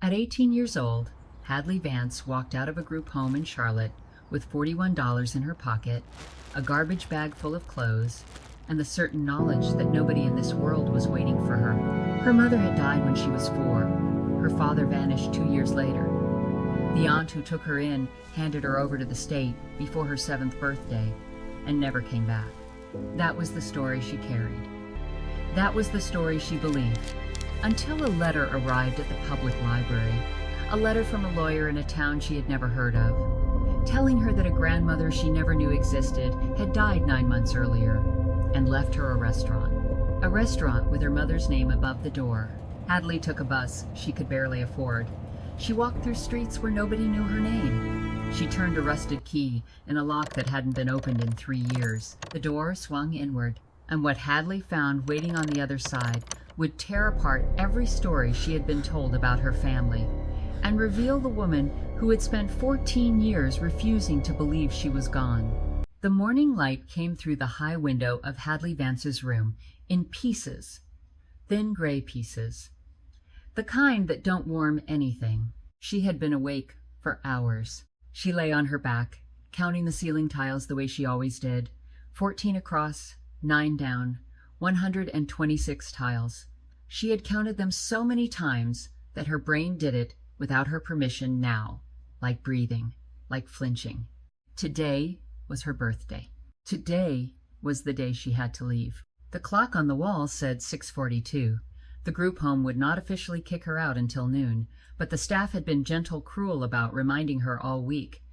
At 18 years old, Hadley Vance walked out of a group home in Charlotte with $41 in her pocket, a garbage bag full of clothes, and the certain knowledge that nobody in this world was waiting for her. Her mother had died when she was 4. Her father vanished 2 years later. The aunt who took her in handed her over to the state before her 7th birthday and never came back. That was the story she carried. That was the story she believed, until a letter arrived at the public library, a letter from a lawyer in a town she had never heard of, telling her that a grandmother she never knew existed had died 9 months earlier and left her a restaurant with her mother's name above the door. Hadley took a bus she could barely afford. She walked through streets where nobody knew her name. She turned a rusted key in a lock that hadn't been opened in 3 years. The door swung inward, and what Hadley found waiting on the other side would tear apart every story she had been told about her family and reveal the woman who had spent 14 years refusing to believe she was gone. The morning light came through the high window of Hadley Vance's room in pieces, thin gray pieces, the kind that don't warm anything. She had been awake for hours. She lay on her back, counting the ceiling tiles the way she always did, 14 across, 9 down, 126 tiles. She had counted them so many times that her brain did it without her permission now, like breathing, like flinching. Today was her birthday. Today was the day she had to leave. The clock on the wall said 6:42. The group home would not officially kick her out until noon, but the staff had been gentle cruel about reminding her all week.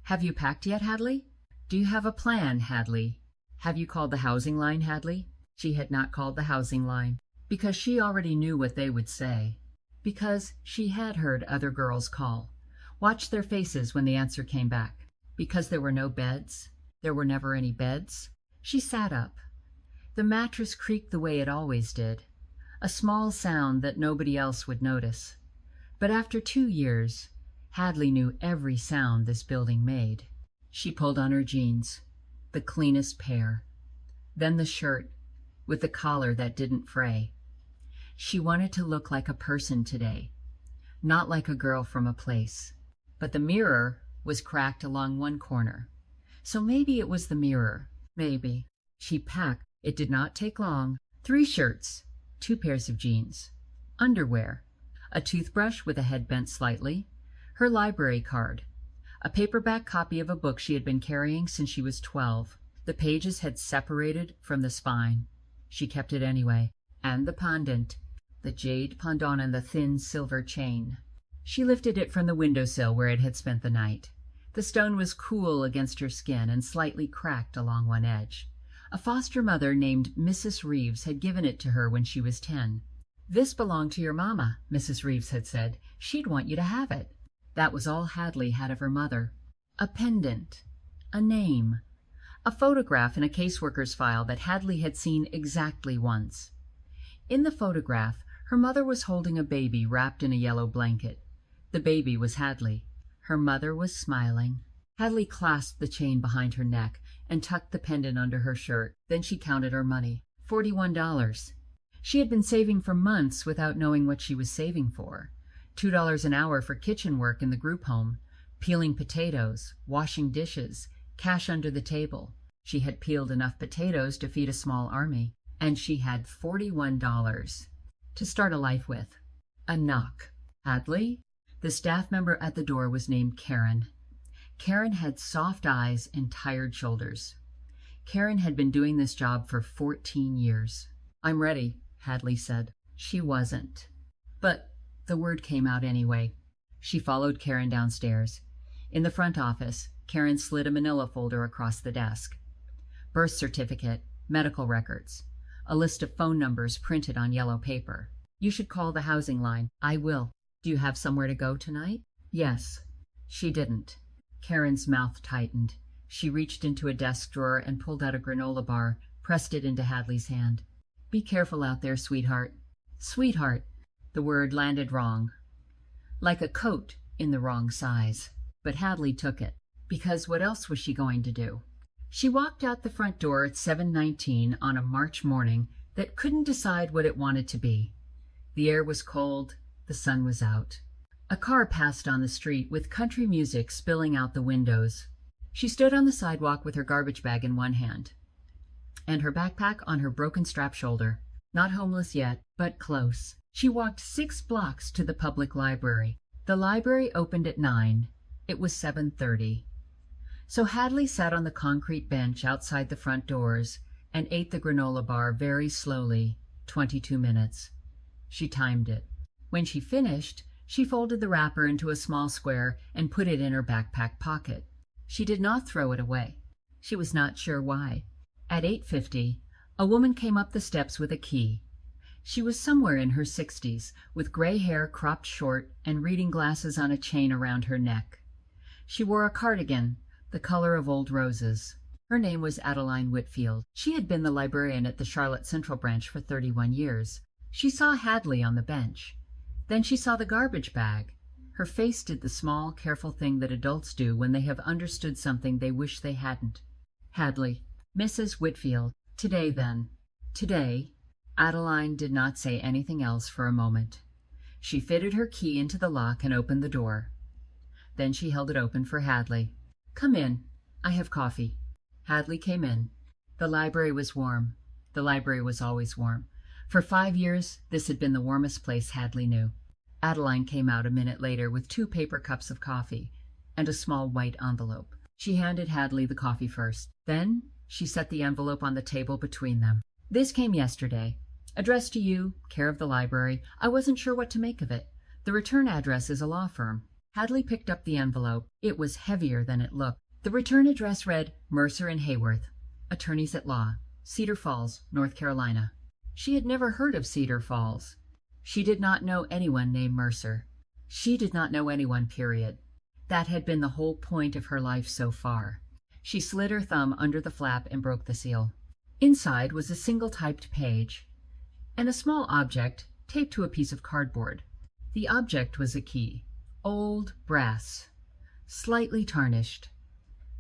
Have you packed yet, Hadley? Do you have a plan, Hadley? Have you called the housing line, Hadley? She had not called the housing line, because she already knew what they would say, because she had heard other girls call, watched their faces when the answer came back, because there were no beds, there were never any beds. She sat up. The mattress creaked the way it always did, a small sound that nobody else would notice. But after 2 years, Hadley knew every sound this building made. She pulled on her jeans, the cleanest pair, then the shirt with the collar that didn't fray. She wanted to look like a person today, not like a girl from a place. But the mirror was cracked along one corner. So maybe it was the mirror. Maybe. She packed. It did not take long. 3 shirts, 2 pairs of jeans, underwear, a toothbrush with a head bent slightly, her library card, a paperback copy of a book she had been carrying since she was 12. The pages had separated from the spine. She kept it anyway. And the pendant, the jade pendant and the thin silver chain. She lifted it from the windowsill where it had spent the night. The stone was cool against her skin and slightly cracked along one edge. A foster mother named Mrs. Reeves had given it to her when she was 10. This belonged to your mama, Mrs. Reeves had said. She'd want you to have it. That was all Hadley had of her mother. A pendant, a name, a photograph in a caseworker's file that Hadley had seen exactly once. In the photograph, her mother was holding a baby wrapped in a yellow blanket. The baby was Hadley. Her mother was smiling. Hadley clasped the chain behind her neck and tucked the pendant under her shirt. Then she counted her money. $41. She had been saving for months without knowing what she was saving for. $2 an hour for kitchen work in the group home, peeling potatoes, washing dishes, cash under the table. She had peeled enough potatoes to feed a small army, and she had $41 to start a life with. A knock. Hadley? The staff member at the door was named Karen. Karen had soft eyes and tired shoulders. Karen had been doing this job for 14 years. I'm ready, Hadley said. She wasn't. But the word came out anyway. She followed Karen downstairs. In the front office, Karen slid a manila folder across the desk. Birth certificate, medical records, a list of phone numbers printed on yellow paper. You should call the housing line. I will. Do you have somewhere to go tonight? Yes. She didn't. Karen's mouth tightened. She reached into a desk drawer and pulled out a granola bar, pressed it into Hadley's hand. Be careful out there, sweetheart. Sweetheart. The word landed wrong. Like a coat in the wrong size. But Hadley took it, because what else was she going to do? She walked out the front door at 7:19 on a March morning that couldn't decide what it wanted to be. The air was cold, the sun was out. A car passed on the street with country music spilling out the windows. She stood on the sidewalk with her garbage bag in one hand and her backpack on her broken strap shoulder. Not homeless yet, but close. She walked 6 blocks to the public library. The library opened at 9. It was 7:30. So Hadley sat on the concrete bench outside the front doors and ate the granola bar very slowly, 22 minutes. She timed it. When she finished, she folded the wrapper into a small square and put it in her backpack pocket. She did not throw it away. She was not sure why. At 8:50, a woman came up the steps with a key. She was somewhere in her 60s, with gray hair cropped short and reading glasses on a chain around her neck. She wore a cardigan, the color of old roses. Her name was Adeline Whitfield. She had been the librarian at the Charlotte Central branch for 31 years. She saw Hadley on the bench. Then she saw the garbage bag. Her face did the small, careful thing that adults do when they have understood something they wish they hadn't. Hadley. Mrs. Whitfield. Today, then. Today. Adeline did not say anything else for a moment. She fitted her key into the lock and opened the door. Then she held it open for Hadley. Come in. I have coffee. Hadley came in. The library was warm. The library was always warm. For 5 years, this had been the warmest place Hadley knew. Adeline came out a minute later with 2 paper cups of coffee and a small white envelope. She handed Hadley the coffee first. Then she set the envelope on the table between them. This came yesterday. Addressed to you, care of the library. I wasn't sure what to make of it. The return address is a law firm. Hadley picked up the envelope. It was heavier than it looked. The return address read Mercer and Hayworth, attorneys at law, Cedar Falls, North Carolina. She had never heard of Cedar Falls. She did not know anyone named Mercer. She did not know anyone, period. That had been the whole point of her life so far. She slid her thumb under the flap and broke the seal. Inside was a single typed page and a small object taped to a piece of cardboard. The object was a key, old brass, slightly tarnished.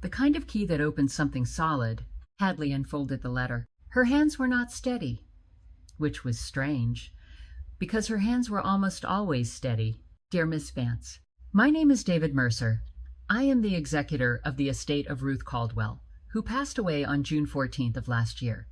The kind of key that opens something solid. Hadley unfolded the letter. Her hands were not steady, which was strange, because her hands were almost always steady. Dear Miss Vance, my name is David Mercer. I am the executor of the estate of Ruth Caldwell, who passed away on June 14th of last year.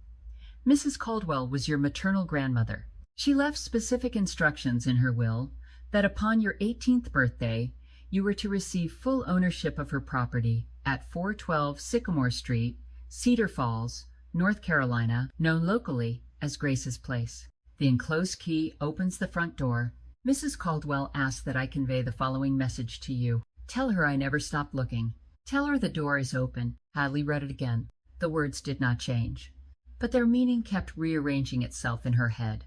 Mrs. Caldwell was your maternal grandmother. She left specific instructions in her will that upon your 18th birthday, you were to receive full ownership of her property at 412 Sycamore Street, Cedar Falls, North Carolina, known locally as Grace's Place. The enclosed key opens the front door. Mrs. Caldwell asks that I convey the following message to you. Tell her I never stopped looking. Tell her the door is open. Hadley read it again. The words did not change, but their meaning kept rearranging itself in her head.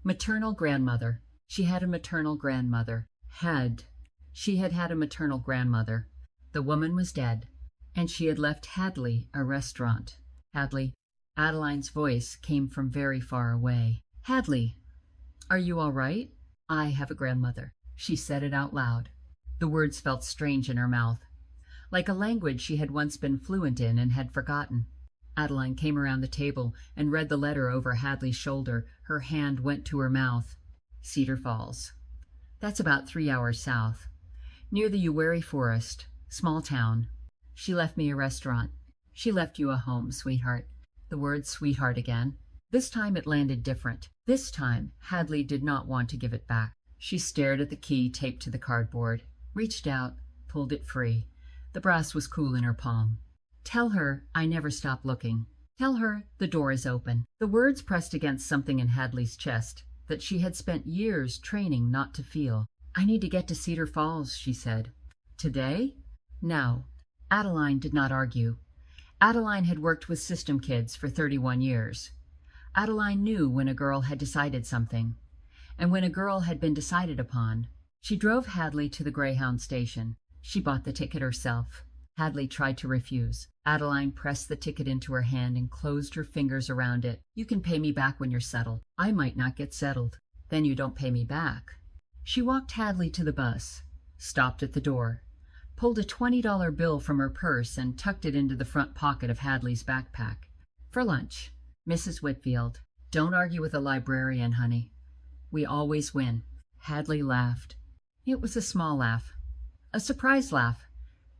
Maternal grandmother. She had a maternal grandmother. She had had a maternal grandmother. The woman was dead, and she had left Hadley a restaurant. Hadley. Adeline's voice came from very far away. Hadley, are you all right? I have a grandmother. She said it out loud. The words felt strange in her mouth, like a language she had once been fluent in and had forgotten. Adeline came around the table and read the letter over Hadley's shoulder. Her hand went to her mouth. Cedar Falls. That's about 3 hours south, near the Uwharrie Forest, small town. She left me a restaurant. She left you a home, sweetheart. The word sweetheart again. This time it landed different. This time Hadley did not want to give it back. She stared at the key taped to the cardboard, reached out, pulled it free. The brass was cool in her palm. Tell her I never stopped looking. Tell her the door is open. The words pressed against something in Hadley's chest that she had spent years training not to feel. I need to get to Cedar Falls, she said. Today? No. Adeline did not argue. Adeline had worked with system kids for 31 years. Adeline knew when a girl had decided something, and when a girl had been decided upon. She drove Hadley to the Greyhound station. She bought the ticket herself. Hadley tried to refuse. Adeline pressed the ticket into her hand and closed her fingers around it. You can pay me back when you're settled. I might not get settled. Then you don't pay me back. She walked Hadley to the bus, stopped at the door, pulled a $20 bill from her purse and tucked it into the front pocket of Hadley's backpack. For lunch. Mrs. Whitfield, don't argue with a librarian, honey. We always win. Hadley laughed. It was a small laugh. A surprise laugh,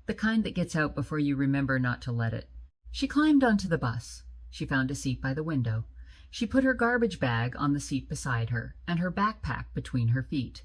the kind that gets out before you remember not to let it. She climbed onto the bus. She found a seat by the window. She put her garbage bag on the seat beside her and her backpack between her feet.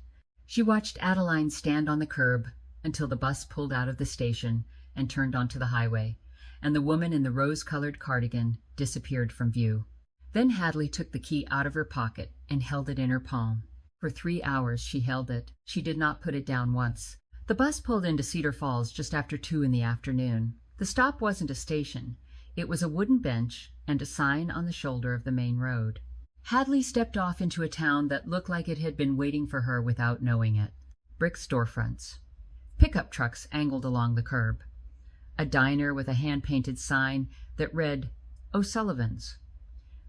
She watched Adeline stand on the curb until the bus pulled out of the station and turned onto the highway, and the woman in the rose-colored cardigan disappeared from view. Then Hadley took the key out of her pocket and held it in her palm. For 3 hours she held it. She did not put it down once. The bus pulled into Cedar Falls just after 2 in the afternoon. The stop wasn't a station. It was a wooden bench and a sign on the shoulder of the main road. Hadley stepped off into a town that looked like it had been waiting for her without knowing it. Brick storefronts. Pickup trucks angled along the curb. A diner with a hand-painted sign that read, O'Sullivan's.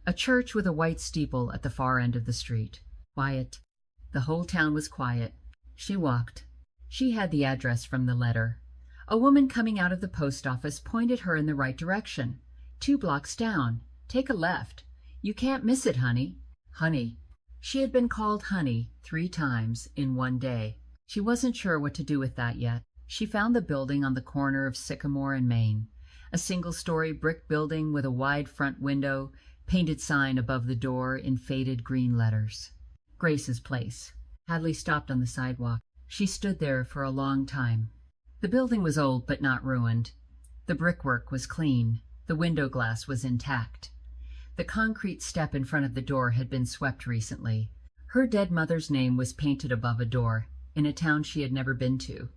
A church with a white steeple at the far end of the street. Quiet. The whole town was quiet. She walked. She had the address from the letter. A woman coming out of the post office pointed her in the right direction. 2 blocks down. Take a left. You can't miss it, honey. Honey. She had been called honey 3 times in one day. She wasn't sure what to do with that yet. She found the building on the corner of Sycamore and Main. A single-story brick building with a wide front window, painted sign above the door in faded green letters. Grace's place. Hadley stopped on the sidewalk. She stood there for a long time. The building was old but not ruined. The brickwork was clean. The window glass was intact. The concrete step in front of the door had been swept recently. Her dead mother's name was painted above a door, in a town she had never been to,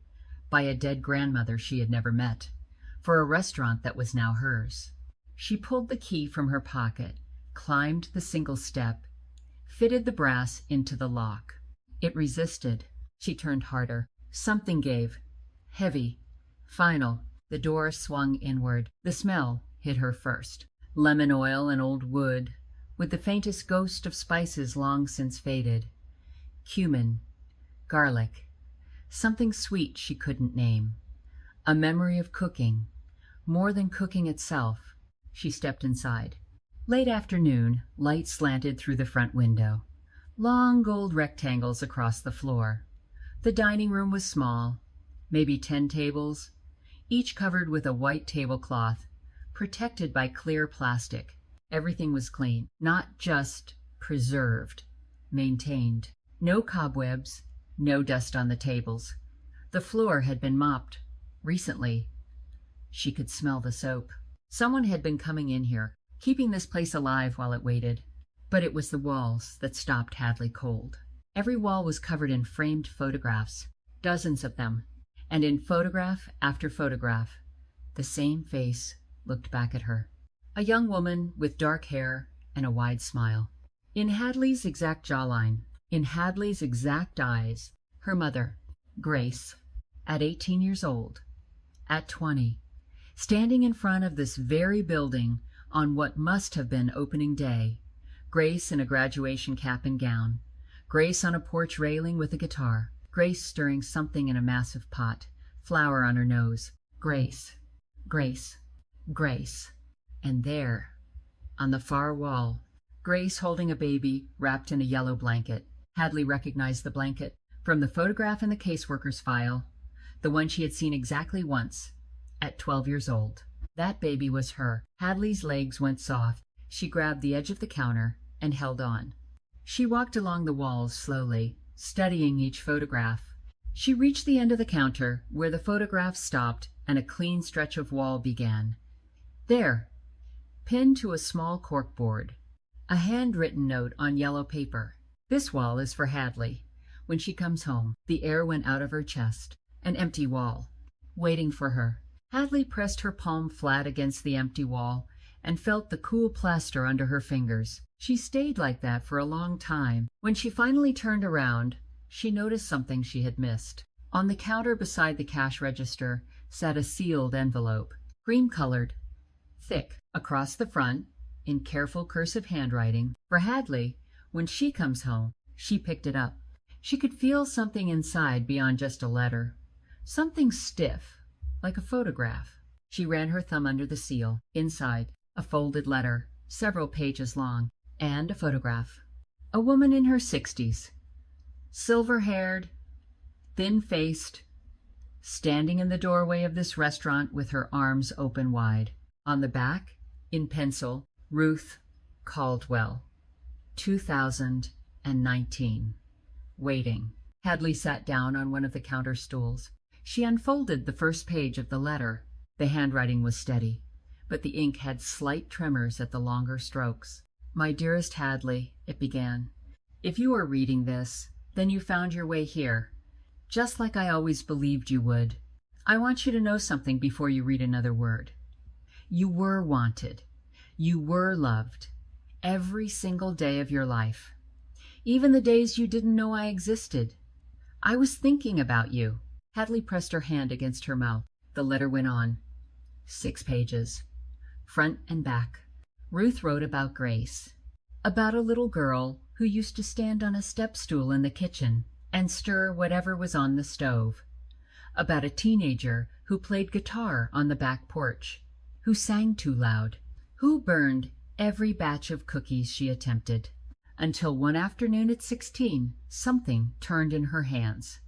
by a dead grandmother she had never met, for a restaurant that was now hers. She pulled the key from her pocket, climbed the single step, fitted the brass into the lock. It resisted. She turned harder. Something gave. Heavy. Final. The door swung inward. The smell hit her first. Lemon oil and old wood, with the faintest ghost of spices long since faded. Cumin. Garlic. Something sweet she couldn't name. A memory of cooking. More than cooking itself. She stepped inside. Late afternoon, light slanted through the front window. Long gold rectangles across the floor. The dining room was small, maybe 10 tables, each covered with a white tablecloth, protected by clear plastic. Everything was clean, not just preserved, maintained. No cobwebs, no dust on the tables. The floor had been mopped. Recently. She could smell the soap. Someone had been coming in here, keeping this place alive while it waited. But it was the walls that stopped Hadley cold. Every wall was covered in framed photographs, dozens of them, and in photograph after photograph, the same face looked back at her. A young woman with dark hair and a wide smile. In Hadley's exact jawline, in Hadley's exact eyes, her mother, Grace, at 18 years old, at 20, standing in front of this very building on what must have been opening day. Grace in a graduation cap and gown. Grace on a porch railing with a guitar. Grace stirring something in a massive pot. Flour on her nose. Grace. Grace. Grace. And there, on the far wall, Grace holding a baby wrapped in a yellow blanket. Hadley recognized the blanket from the photograph in the caseworker's file, the one she had seen exactly once, at 12 years old. That baby was her. Hadley's legs went soft. She grabbed the edge of the counter and held on. She walked along the walls slowly, studying each photograph. She reached the end of the counter, where the photographs stopped and a clean stretch of wall began. There, pinned to a small corkboard, a handwritten note on yellow paper. This wall is for Hadley. When she comes home, the air went out of her chest. An empty wall, waiting for her. Hadley pressed her palm flat against the empty wall and felt the cool plaster under her fingers. She stayed like that for a long time. When she finally turned around, she noticed something she had missed. On the counter beside the cash register sat a sealed envelope, cream-colored, thick. Across the front, in careful cursive handwriting, for Hadley, when she comes home. She picked it up. She could feel something inside beyond just a letter. Something stiff, like a photograph. She ran her thumb under the seal. Inside, a folded letter, several pages long, and a photograph. A woman in her 60s. Silver-haired, thin-faced, standing in the doorway of this restaurant with her arms open wide. On the back, in pencil, Ruth Caldwell, 2019. Waiting. Hadley sat down on one of the counter stools. She unfolded the first page of the letter. The handwriting was steady, but the ink had slight tremors at the longer strokes. "My dearest Hadley," it began, "if you are reading this, then you found your way here, just like I always believed you would. I want you to know something before you read another word. You were wanted. You were loved. Every single day of your life. Even the days you didn't know I existed. I was thinking about you." Hadley pressed her hand against her mouth. The letter went on. 6 pages. Front and back. Ruth wrote about Grace. About a little girl who used to stand on a step stool in the kitchen and stir whatever was on the stove. About a teenager who played guitar on the back porch, who sang too loud, who burned every batch of cookies she attempted, until one afternoon at 16, something turned in her hands,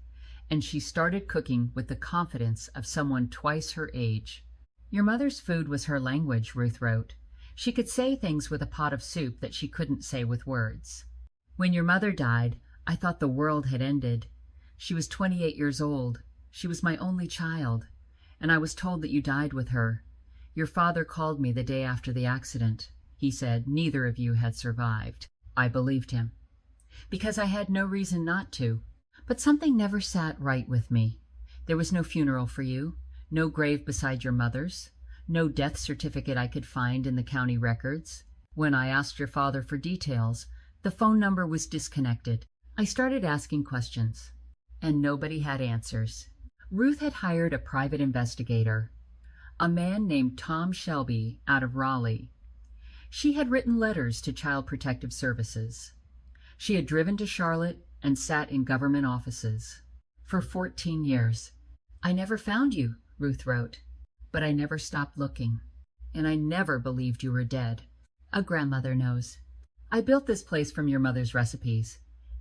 and she started cooking with the confidence of someone twice her age. "Your mother's food was her language," Ruth wrote. "She could say things with a pot of soup that she couldn't say with words. When your mother died, I thought the world had ended. She was 28 years old. She was my only child, and I was told that you died with her. Your father called me the day after the accident. He said neither of you had survived. I believed him, because I had no reason not to. But something never sat right with me. There was no funeral for you, no grave beside your mother's, no death certificate I could find in the county records. When I asked your father for details, the phone number was disconnected. I started asking questions, and nobody had answers." Ruth had hired a private investigator, a man named Tom Shelby out of Raleigh. She had written letters to Child Protective Services. She had driven to Charlotte and sat in government offices. "For 14 years. I never found you," Ruth wrote, "but I never stopped looking. And I never believed you were dead. A grandmother knows. I built this place from your mother's recipes.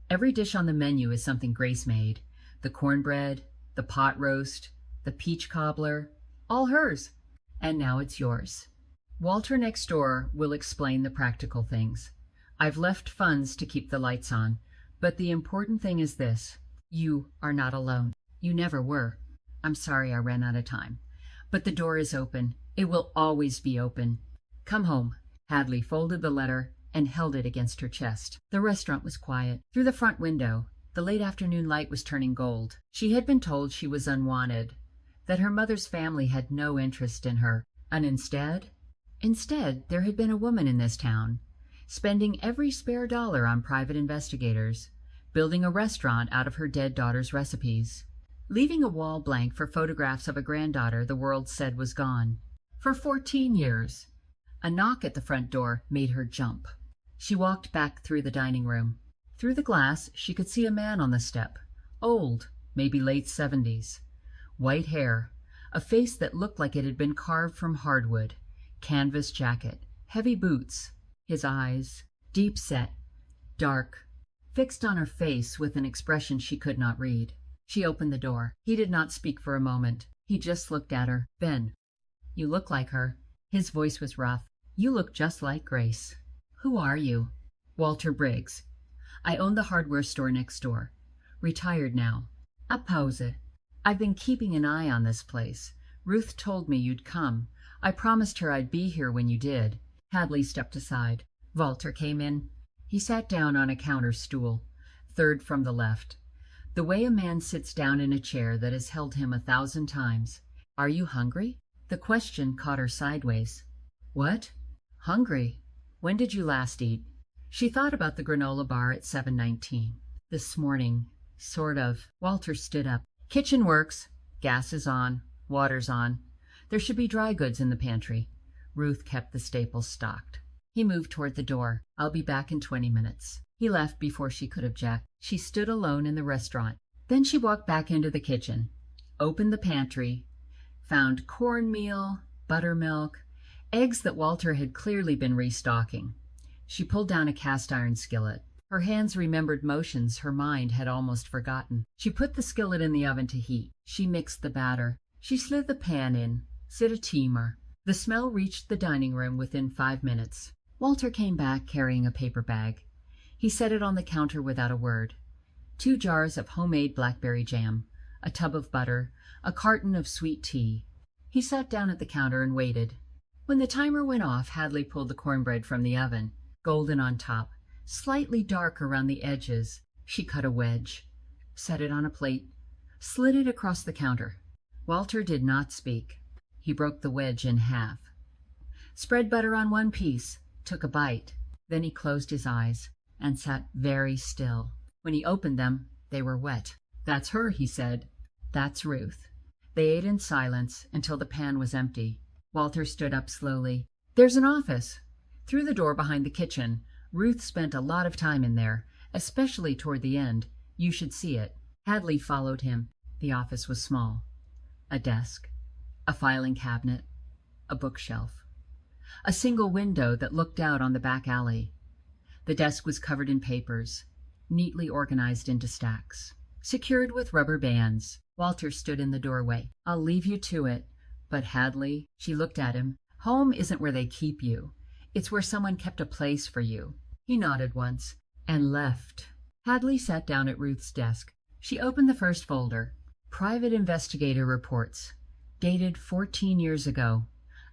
Every dish on the menu is something Grace made. The cornbread, the pot roast, the peach cobbler, all hers. And now it's yours. Walter next door will explain the practical things. I've left funds to keep the lights on, but the important thing is this. You are not alone. You never were. I'm sorry I ran out of time. But the door is open. It will always be open. Come home." Hadley folded the letter and held it against her chest. The restaurant was quiet. Through the front window, the late afternoon light was turning gold. She had been told she was unwanted, that her mother's family had no interest in her, and instead, there had been a woman in this town, spending every spare dollar on private investigators, building a restaurant out of her dead daughter's recipes, leaving a wall blank for photographs of a granddaughter the world said was gone. For 14 years. A knock at the front door made her jump. She walked back through the dining room. Through the glass, she could see a man on the step, old, maybe late 70s. White hair, a face that looked like it had been carved from hardwood, canvas jacket, heavy boots. His eyes, deep set, dark, fixed on her face with an expression she could not read. She opened the door. He did not speak for a moment. He just looked at her. "Ben, you look like her." His voice was rough. "You look just like Grace." "Who are you?" "Walter Briggs. I own the hardware store next door. Retired now." "A pause. I've been keeping an eye on this place. Ruth told me you'd come. I promised her I'd be here when you did." Hadley stepped aside. Walter came in. He sat down on a counter stool, third from the left, the way a man sits down in a chair that has held him 1,000 times. "Are you hungry?" The question caught her sideways. "What? Hungry? When did you last eat?" She thought about the granola bar at 7:19. "This morning, sort of." Walter stood up. "Kitchen works. Gas is on. Water's on. There should be dry goods in the pantry." Ruth kept the staples stocked. He moved toward the door. "I'll be back in 20 minutes." He left before she could object. She stood alone in the restaurant. Then she walked back into the kitchen, opened the pantry, found cornmeal, buttermilk, eggs that Walter had clearly been restocking. She pulled down a cast iron skillet. Her hands remembered motions her mind had almost forgotten. She put the skillet in the oven to heat. She mixed the batter. She slid the pan in. Set a timer. The smell reached the dining room within 5 minutes. Walter came back carrying a paper bag. He set it on the counter without a word. 2 jars of homemade blackberry jam, a tub of butter, a carton of sweet tea. He sat down at the counter and waited. When the timer went off, Hadley pulled the cornbread from the oven, golden on top, slightly dark around the edges. She cut a wedge, set it on a plate, slid it across the counter. Walter did not speak. He broke the wedge in half, spread butter on one piece, took a bite. Then he closed his eyes and sat very still. When he opened them, they were wet. "That's her," he said. "That's Ruth." They ate in silence until the pan was empty. Walter stood up slowly. "There's an office." Through the door behind the kitchen. Ruth spent a lot of time in there, especially toward the end. You should see it. Hadley followed him. The office was small. A desk, a filing cabinet, a bookshelf, a single window that looked out on the back alley. The desk was covered in papers, neatly organized into stacks, secured with rubber bands. Walter stood in the doorway. "I'll leave you to it. But Hadley," she looked at him, "home isn't where they keep you. It's where someone kept a place for you." He nodded once and left. Hadley sat down at Ruth's desk. She opened the first folder. Private Investigator Reports, dated 14 years ago.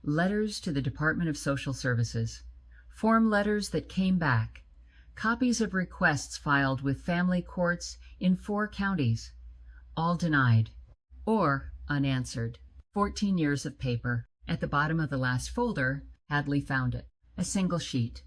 Letters to the Department of Social Services. Form letters that came back. Copies of requests filed with family courts in 4 counties. All denied or unanswered. 14 years of paper. At the bottom of the last folder, Hadley found it. A single sheet.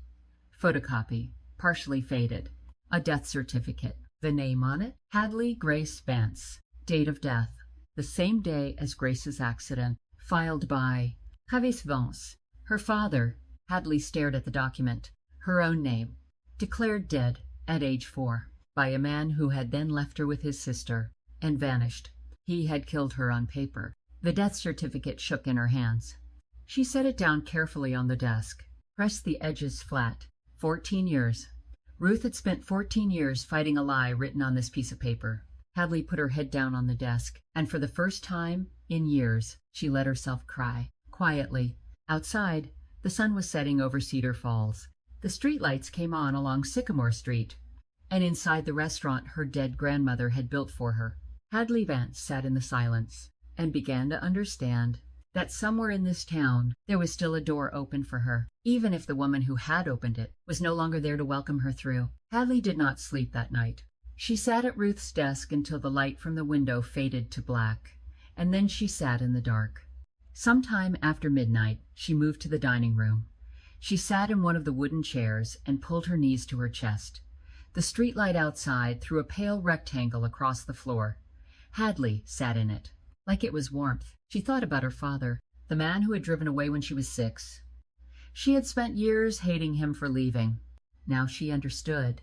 Photocopy, partially faded. A death certificate. The name on it, Hadley Grace Vance. Date of death, the same day as Grace's accident. Filed by Travis Vance. Her father. Hadley stared at the document. Her own name. Declared dead at age 4 by a man who had then left her with his sister and vanished. He had killed her on paper. The death certificate shook in her hands. She set it down carefully on the desk, pressed the edges flat. 14 years. Ruth had spent 14 years fighting a lie written on this piece of paper. Hadley put her head down on the desk, and for the first time in years, she let herself cry, quietly. Outside, the sun was setting over Cedar Falls. The streetlights came on along Sycamore Street, and inside the restaurant her dead grandmother had built for her. Hadley Vance sat in the silence and began to understand that somewhere in this town there was still a door open for her, even if the woman who had opened it was no longer there to welcome her through. Hadley did not sleep that night. She sat at Ruth's desk until the light from the window faded to black, and then she sat in the dark. Sometime after midnight, she moved to the dining room. She sat in one of the wooden chairs and pulled her knees to her chest. The streetlight outside threw a pale rectangle across the floor. Hadley sat in it, like it was warmth. She thought about her father, the man who had driven away when she was 6. She had spent years hating him for leaving. Now she understood.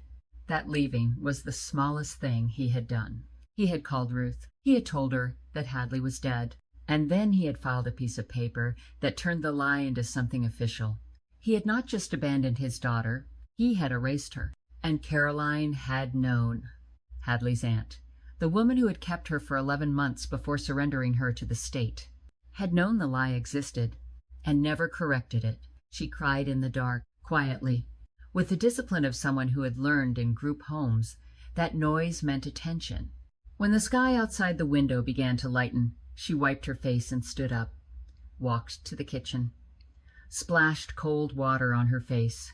That leaving was the smallest thing he had done. He had called Ruth. He had told her that Hadley was dead. And then he had filed a piece of paper that turned the lie into something official. He had not just abandoned his daughter, he had erased her. And Caroline had known. Hadley's aunt, the woman who had kept her for 11 months before surrendering her to the state, had known the lie existed and never corrected it. She cried in the dark, quietly. With the discipline of someone who had learned in group homes that noise meant attention. When the sky outside the window began to lighten, she wiped her face and stood up, walked to the kitchen, splashed cold water on her face.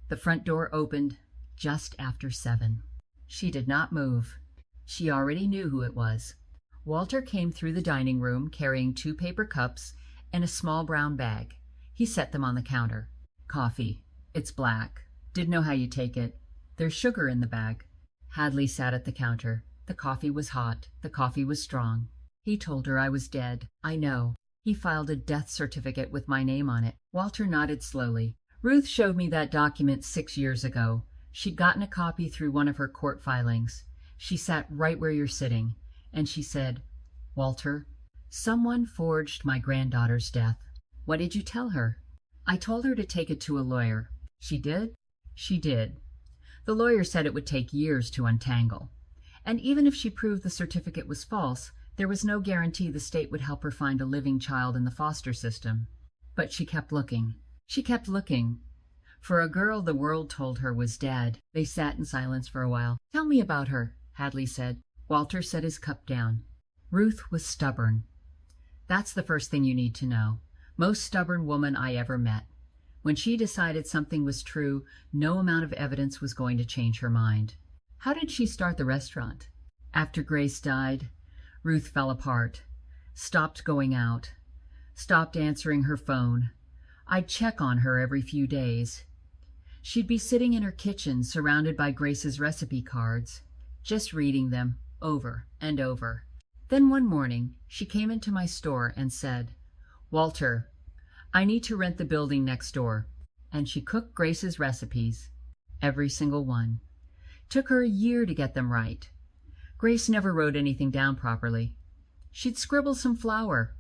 The front door opened just after 7. She did not move. She already knew who it was. Walter came through the dining room carrying 2 paper cups and a small brown bag. He set them on the counter. "Coffee. It's black. Didn't know how you take it. There's sugar in the bag." Hadley sat at the counter. The coffee was hot. The coffee was strong. "He told her I was dead. I know. He filed a death certificate with my name on it." Walter nodded slowly. "Ruth showed me that document 6 years ago. She'd gotten a copy through one of her court filings. She sat right where you're sitting, and she said, 'Walter, someone forged my granddaughter's death.' What did you tell her?" "I told her to take it to a lawyer." "She did?" "She did. The lawyer said it would take years to untangle. And even if she proved the certificate was false, there was no guarantee the state would help her find a living child in the foster system. But she kept looking. She kept looking. For a girl the world told her was dead. They sat in silence for a while. "Tell me about her," Hadley said. Walter set his cup down. Ruth was stubborn. That's the first thing you need to know. Most stubborn woman I ever met. When she decided something was true, no amount of evidence was going to change her mind. How did she start the restaurant? After Grace died, Ruth fell apart, stopped going out, stopped answering her phone. I'd check on her every few days. She'd be sitting in her kitchen surrounded by Grace's recipe cards, just reading them over and over. Then one morning, she came into my store and said, "Walter, I need to rent the building next door." And she cooked Grace's recipes, every single one. Took her a year to get them right. Grace never wrote anything down properly. She'd scribble some flour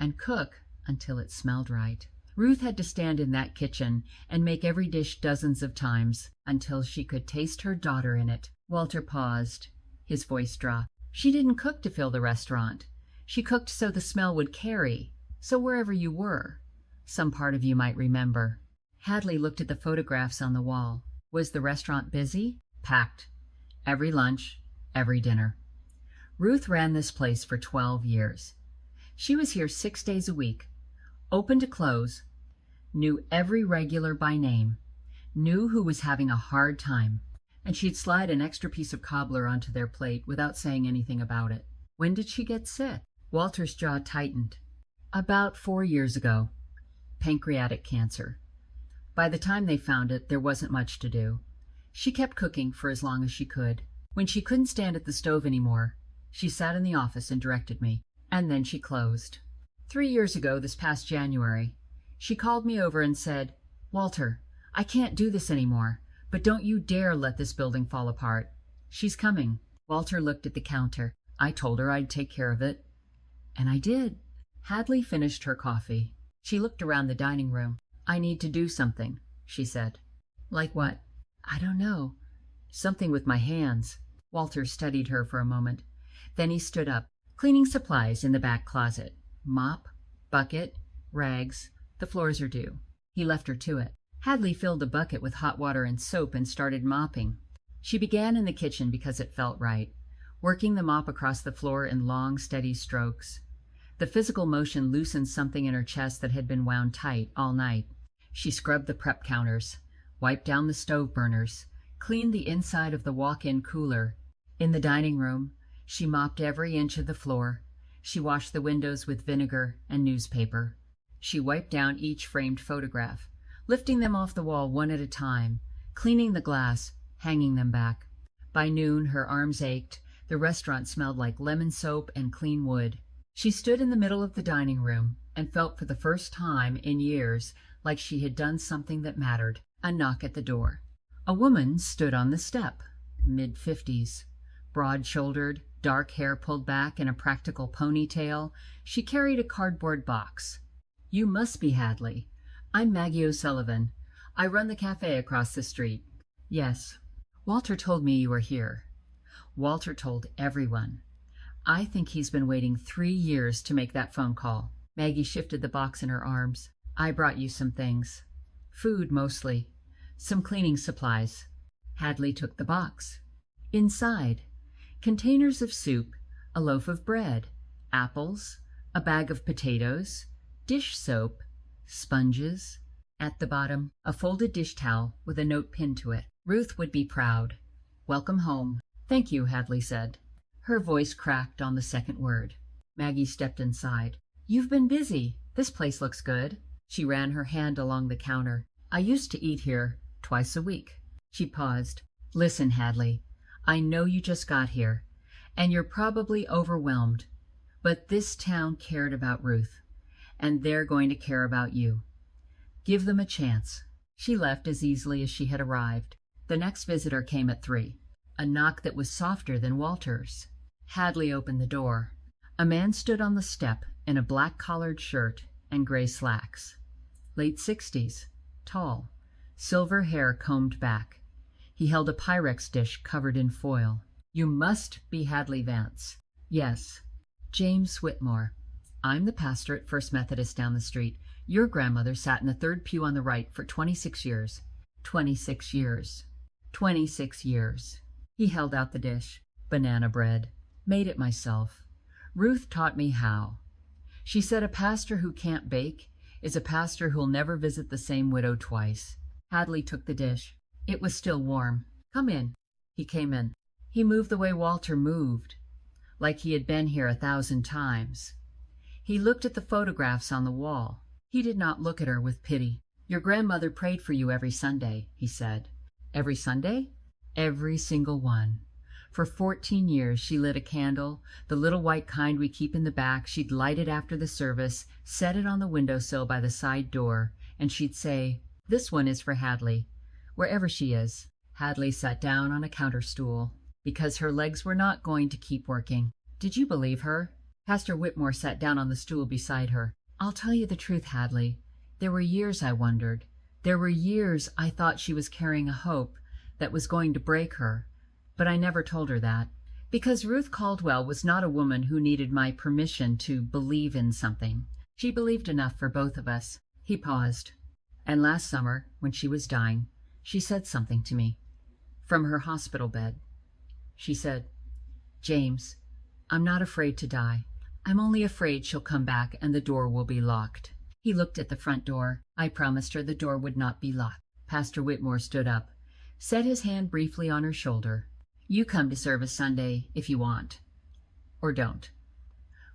and cook until it smelled right. Ruth had to stand in that kitchen and make every dish dozens of times until she could taste her daughter in it. Walter paused. His voice dropped. She didn't cook to fill the restaurant. She cooked so the smell would carry, so wherever you were, some part of you might remember. Hadley looked at the photographs on the wall. Was the restaurant busy? Packed. Every lunch, every dinner. Ruth ran this place for 12 years. She was here 6 days a week, open to close, knew every regular by name, knew who was having a hard time, and she'd slide an extra piece of cobbler onto their plate without saying anything about it. When did she get sick? Walter's jaw tightened. About 4 years ago. Pancreatic cancer. By the time they found it, there wasn't much to do. She kept cooking for as long as she could. When she couldn't stand at the stove anymore, she sat in the office and directed me. And then she closed. 3 years ago, this past January, she called me over and said, "Walter, I can't do this anymore, but don't you dare let this building fall apart. She's coming." Walter looked at the counter. I told her I'd take care of it. And I did. Hadley finished her coffee. She looked around the dining room. "I need to do something," she said. "Like what?" "I don't know. Something with my hands." Walter studied her for a moment. Then he stood up. "Cleaning supplies in the back closet. Mop, bucket, rags. The floors are due." He left her to it. Hadley filled a bucket with hot water and soap and started mopping. She began in the kitchen because it felt right, working the mop across the floor in long, steady strokes. The physical motion loosened something in her chest that had been wound tight all night. She scrubbed the prep counters, wiped down the stove burners, cleaned the inside of the walk-in cooler. In the dining room, she mopped every inch of the floor. She washed the windows with vinegar and newspaper. She wiped down each framed photograph, lifting them off the wall one at a time, cleaning the glass, hanging them back. By noon, her arms ached. The restaurant smelled like lemon soap and clean wood. She stood in the middle of the dining room and felt for the first time in years like she had done something that mattered. A knock at the door. A woman stood on the step, mid-50s. Broad-shouldered, dark hair pulled back in a practical ponytail, she carried a cardboard box. "You must be Hadley. I'm Maggie O'Sullivan. I run the cafe across the street." "Yes. Walter told me you were here." Walter told everyone. I think he's been waiting 3 years to make that phone call. Maggie shifted the box in her arms. "I brought you some things. Food, mostly. Some cleaning supplies." Hadley took the box. Inside, containers of soup, a loaf of bread, apples, a bag of potatoes, dish soap, sponges. At the bottom, a folded dish towel with a note pinned to it. Ruth would be proud. "Welcome home." "Thank you," Hadley said. Her voice cracked on the second word. Maggie stepped inside. "You've been busy. This place looks good." She ran her hand along the counter. "I used to eat here twice a week." She paused. "Listen, Hadley, I know you just got here, and you're probably overwhelmed, but this town cared about Ruth, and they're going to care about you. Give them a chance." She left as easily as she had arrived. The next visitor came at 3, a knock that was softer than Walter's. Hadley opened the door. A man stood on the step in a black-collared shirt and gray slacks. Late 60s, tall, silver hair combed back. He held a Pyrex dish covered in foil. "You must be Hadley Vance." "Yes." "James Whitmore. I'm the pastor at First Methodist down the street. Your grandmother sat in the third pew on the right for 26 years. 26 years. 26 years. He held out the dish. "Banana bread. Made it myself. Ruth taught me how. She said a pastor who can't bake is a pastor who'll never visit the same widow twice." Hadley took the dish. It was still warm. "Come in." He came in. He moved the way Walter moved, like he had been here 1,000 times. He looked at the photographs on the wall. He did not look at her with pity. "Your grandmother prayed for you every Sunday," he said. "Every Sunday?" "Every single one. For 14 years she lit a candle, the little white kind we keep in the back. She'd light it after the service, set it on the windowsill by the side door, and she'd say, 'This one is for Hadley,' wherever she is." Hadley sat down on a counter stool because her legs were not going to keep working. "Did you believe her?" Pastor Whitmore sat down on the stool beside her. "I'll tell you the truth, Hadley. There were years I wondered. There were years I thought she was carrying a hope that was going to break her. But I never told her that, because Ruth Caldwell was not a woman who needed my permission to believe in something. She believed enough for both of us." He paused. "And last summer, when she was dying, she said something to me. From her hospital bed. She said, 'James, I'm not afraid to die. I'm only afraid she'll come back and the door will be locked.'" He looked at the front door. "I promised her the door would not be locked." Pastor Whitmore stood up, set his hand briefly on her shoulder. "You come to service Sunday if you want. Or don't."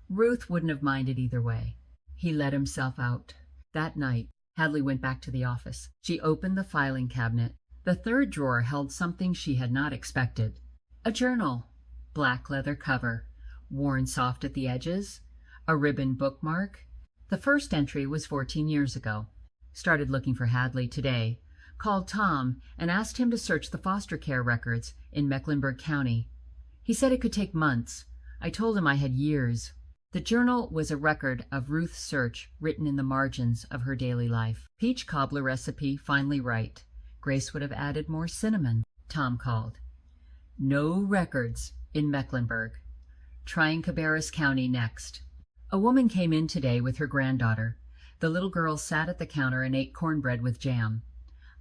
Ruth wouldn't have minded either way. He let himself out. That night, Hadley went back to the office. She opened the filing cabinet. The third drawer held something she had not expected. A journal. Black leather cover. Worn soft at the edges. A ribbon bookmark. The first entry was 14 years ago. Started looking for Hadley today. Called Tom and asked him to search the foster care records in Mecklenburg County. He said it could take months. I told him I had years. The journal was a record of Ruth's search written in the margins of her daily life. "Peach cobbler recipe finally right. Grace would have added more cinnamon," Tom called. "No records in Mecklenburg. Trying Cabarrus County next." A woman came in today with her granddaughter. The little girl sat at the counter and ate cornbread with jam.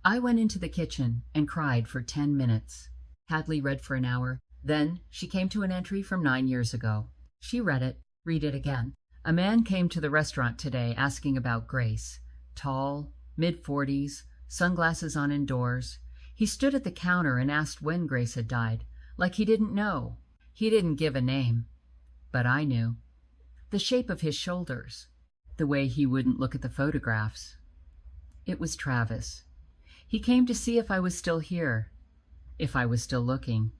I went into the kitchen and cried for 10 minutes. Hadley read for an hour. Then she came to an entry from 9 years ago. She read it. Read it again. "A man came to the restaurant today asking about Grace. Tall, mid-40s, sunglasses on indoors. He stood at the counter and asked when Grace had died, like he didn't know. He didn't give a name. But I knew. The shape of his shoulders. The way he wouldn't look at the photographs. It was Travis. He came to see if I was still here, if I was still looking.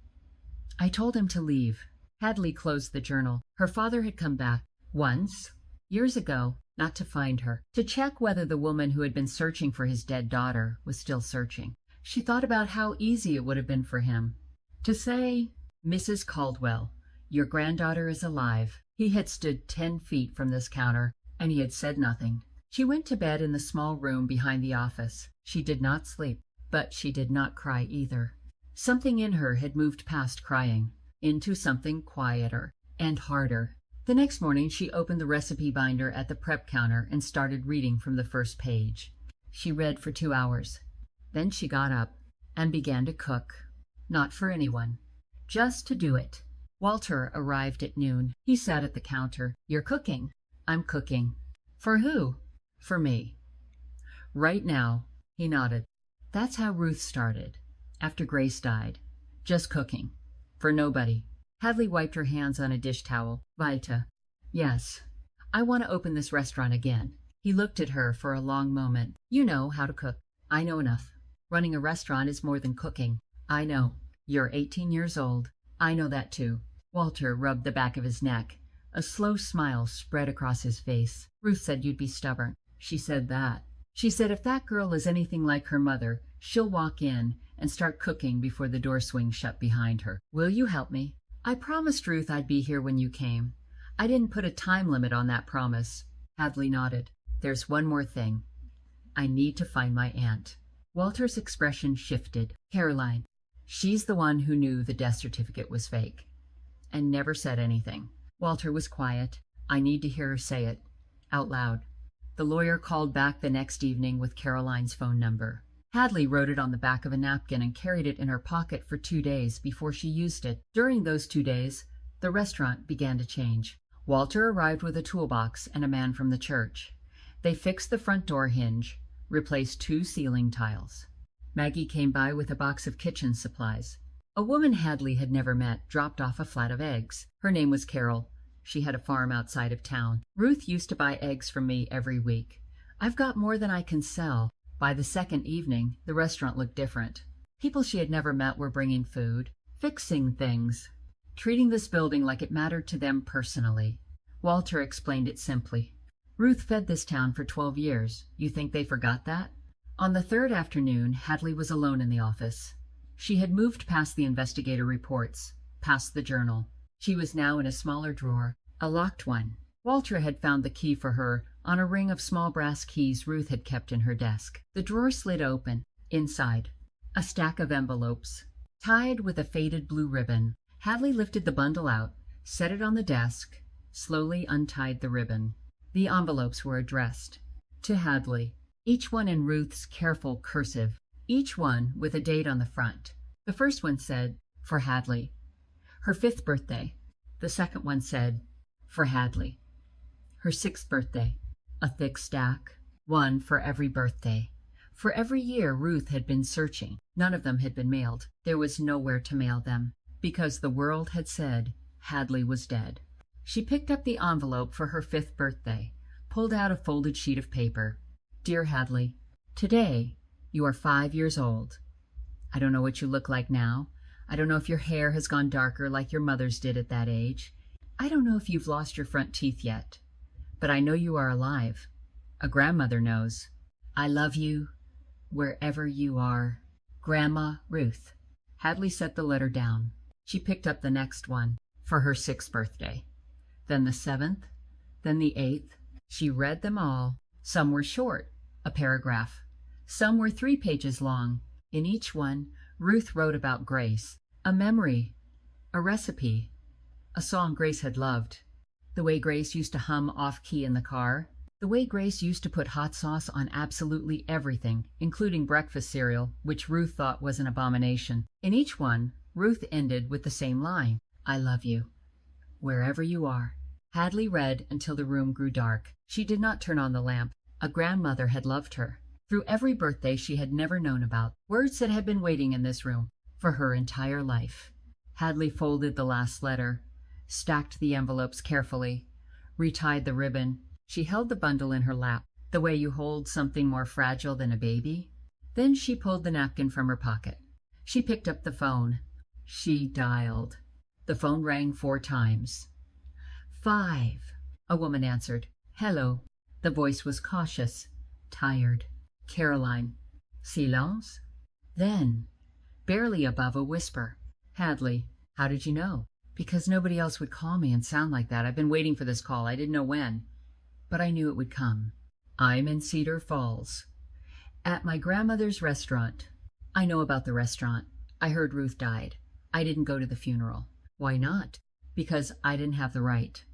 I told him to leave." Hadley closed the journal. Her father had come back once, years ago, not to find her, to check whether the woman who had been searching for his dead daughter was still searching. She thought about how easy it would have been for him to say, "Mrs. Caldwell, your granddaughter is alive." He had stood 10 feet from this counter, and he had said nothing. She went to bed in the small room behind the office. She did not sleep, but she did not cry either. Something in her had moved past crying, into something quieter and harder. The next morning she opened the recipe binder at the prep counter and started reading from the first page. She read for 2 hours. Then she got up and began to cook. Not for anyone, just to do it. Walter arrived at noon. He sat at the counter. "You're cooking." "I'm cooking." "For who?" "For me." "Right now." He nodded. "That's how Ruth started, after Grace died. Just cooking. For nobody." Hadley wiped her hands on a dish towel. "Vita." "Yes. I want to open this restaurant again." He looked at her for a long moment. "You know how to cook." "I know enough. Running a restaurant is more than cooking." "I know. You're 18 years old." "I know that too." Walter rubbed the back of his neck. A slow smile spread across his face. "Ruth said you'd be stubborn." "She said that." "She said if that girl is anything like her mother, she'll walk in and start cooking before the door swings shut behind her. Will you help me?" "I promised Ruth I'd be here when you came. I didn't put a time limit on that promise." Hadley nodded. "There's one more thing. I need to find my aunt." Walter's expression shifted. "Caroline." She's the one who knew the death certificate was fake and never said anything. Walter was quiet. I need to hear her say it, out loud. The lawyer called back the next evening with Caroline's phone number. Hadley wrote it on the back of a napkin and carried it in her pocket for 2 days before she used it. During those 2 days, the restaurant began to change. Walter arrived with a toolbox and a man from the church. They fixed the front door hinge, replaced 2 ceiling tiles. Maggie came by with a box of kitchen supplies. A woman Hadley had never met dropped off a flat of eggs. Her name was Carol. She had a farm outside of town. Ruth used to buy eggs from me every week. I've got more than I can sell. By the second evening, the restaurant looked different. People she had never met were bringing food, fixing things, treating this building like it mattered to them personally. Walter explained it simply. Ruth fed this town for 12 years. You think they forgot that? On the third afternoon, Hadley was alone in the office. She had moved past the investigator reports, past the journal. She was now in a smaller drawer, a locked one. Walter had found the key for her on a ring of small brass keys Ruth had kept in her desk. The drawer slid open. Inside, a stack of envelopes, tied with a faded blue ribbon. Hadley lifted the bundle out, set it on the desk, slowly untied the ribbon. The envelopes were addressed to Hadley, each one in Ruth's careful cursive, each one with a date on the front. The first one said, "For Hadley," her 5th birthday. The second one said, "For Hadley," her 6th birthday. A thick stack, one for every birthday. For every year Ruth had been searching. None of them had been mailed. There was nowhere to mail them, because the world had said Hadley was dead. She picked up the envelope for her 5th birthday, pulled out a folded sheet of paper. "Dear Hadley, today you are 5 years old. I don't know what you look like now. I don't know if your hair has gone darker like your mother's did at that age. I don't know if you've lost your front teeth yet. But I know you are alive. A grandmother knows. I love you wherever you are. Grandma Ruth." Hadley set the letter down. She picked up the next one for her 6th birthday. Then the 7th, then the 8th. She read them all. Some were short, a paragraph. Some were 3 pages long. In each one, Ruth wrote about Grace, a memory, a recipe, a song Grace had loved. The way Grace used to hum off-key in the car. The way Grace used to put hot sauce on absolutely everything, including breakfast cereal, which Ruth thought was an abomination. In each one, Ruth ended with the same line, "I love you, wherever you are." Hadley read until the room grew dark. She did not turn on the lamp. A grandmother had loved her through every birthday she had never known about. Words that had been waiting in this room for her entire life. Hadley folded the last letter, stacked the envelopes carefully, retied the ribbon. She held the bundle in her lap, the way you hold something more fragile than a baby. Then she pulled the napkin from her pocket. She picked up the phone. She dialed. The phone rang 4 times. 5. A woman answered. "Hello." The voice was cautious, tired. "Caroline." Silence. Then, barely above a whisper, "Hadley, how did you know?" "Because nobody else would call me and sound like that. I've been waiting for this call. I didn't know when, but I knew it would come. I'm in Cedar Falls, at my grandmother's restaurant. I know about the restaurant. I heard Ruth died. I didn't go to the funeral." "Why not?" "Because I didn't have the right.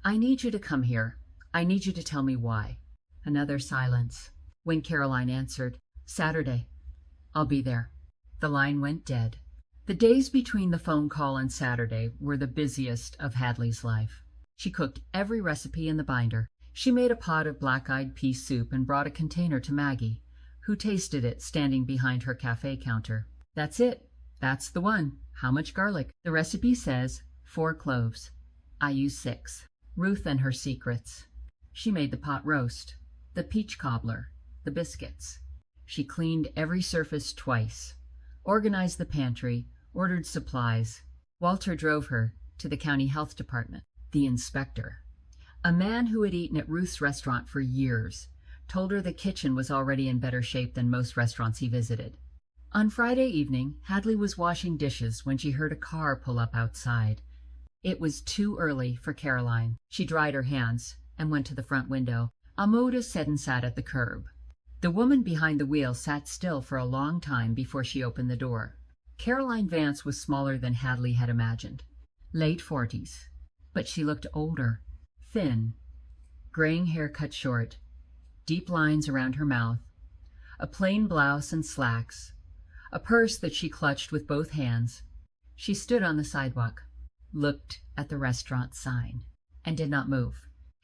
I need you to come here. I need you to tell me why." Another silence. When Caroline answered, "Saturday. I'll be there." The line went dead. The days between the phone call and Saturday were the busiest of Hadley's life. She cooked every recipe in the binder. She made a pot of black-eyed pea soup and brought a container to Maggie, who tasted it standing behind her cafe counter. "That's it. That's the one. How much garlic?" "The recipe says 4 cloves. I use 6. Ruth and her secrets. She made the pot roast, the peach cobbler, the biscuits. She cleaned every surface twice, organized the pantry, ordered supplies. Walter drove her to the county health department. The inspector, a man who had eaten at Ruth's restaurant for years, told her the kitchen was already in better shape than most restaurants he visited. On Friday evening, Hadley was washing dishes when she heard a car pull up outside. It was too early for Caroline. She dried her hands and went to the front window. Amoda sat and sat at the curb. The woman behind the wheel sat still for a long time before she opened the door. Caroline Vance was smaller than Hadley had imagined. Late 40s. But she looked older, thin, graying hair cut short, deep lines around her mouth, a plain blouse and slacks, a purse that she clutched with both hands. She stood on the sidewalk, looked at the restaurant sign, and did not move.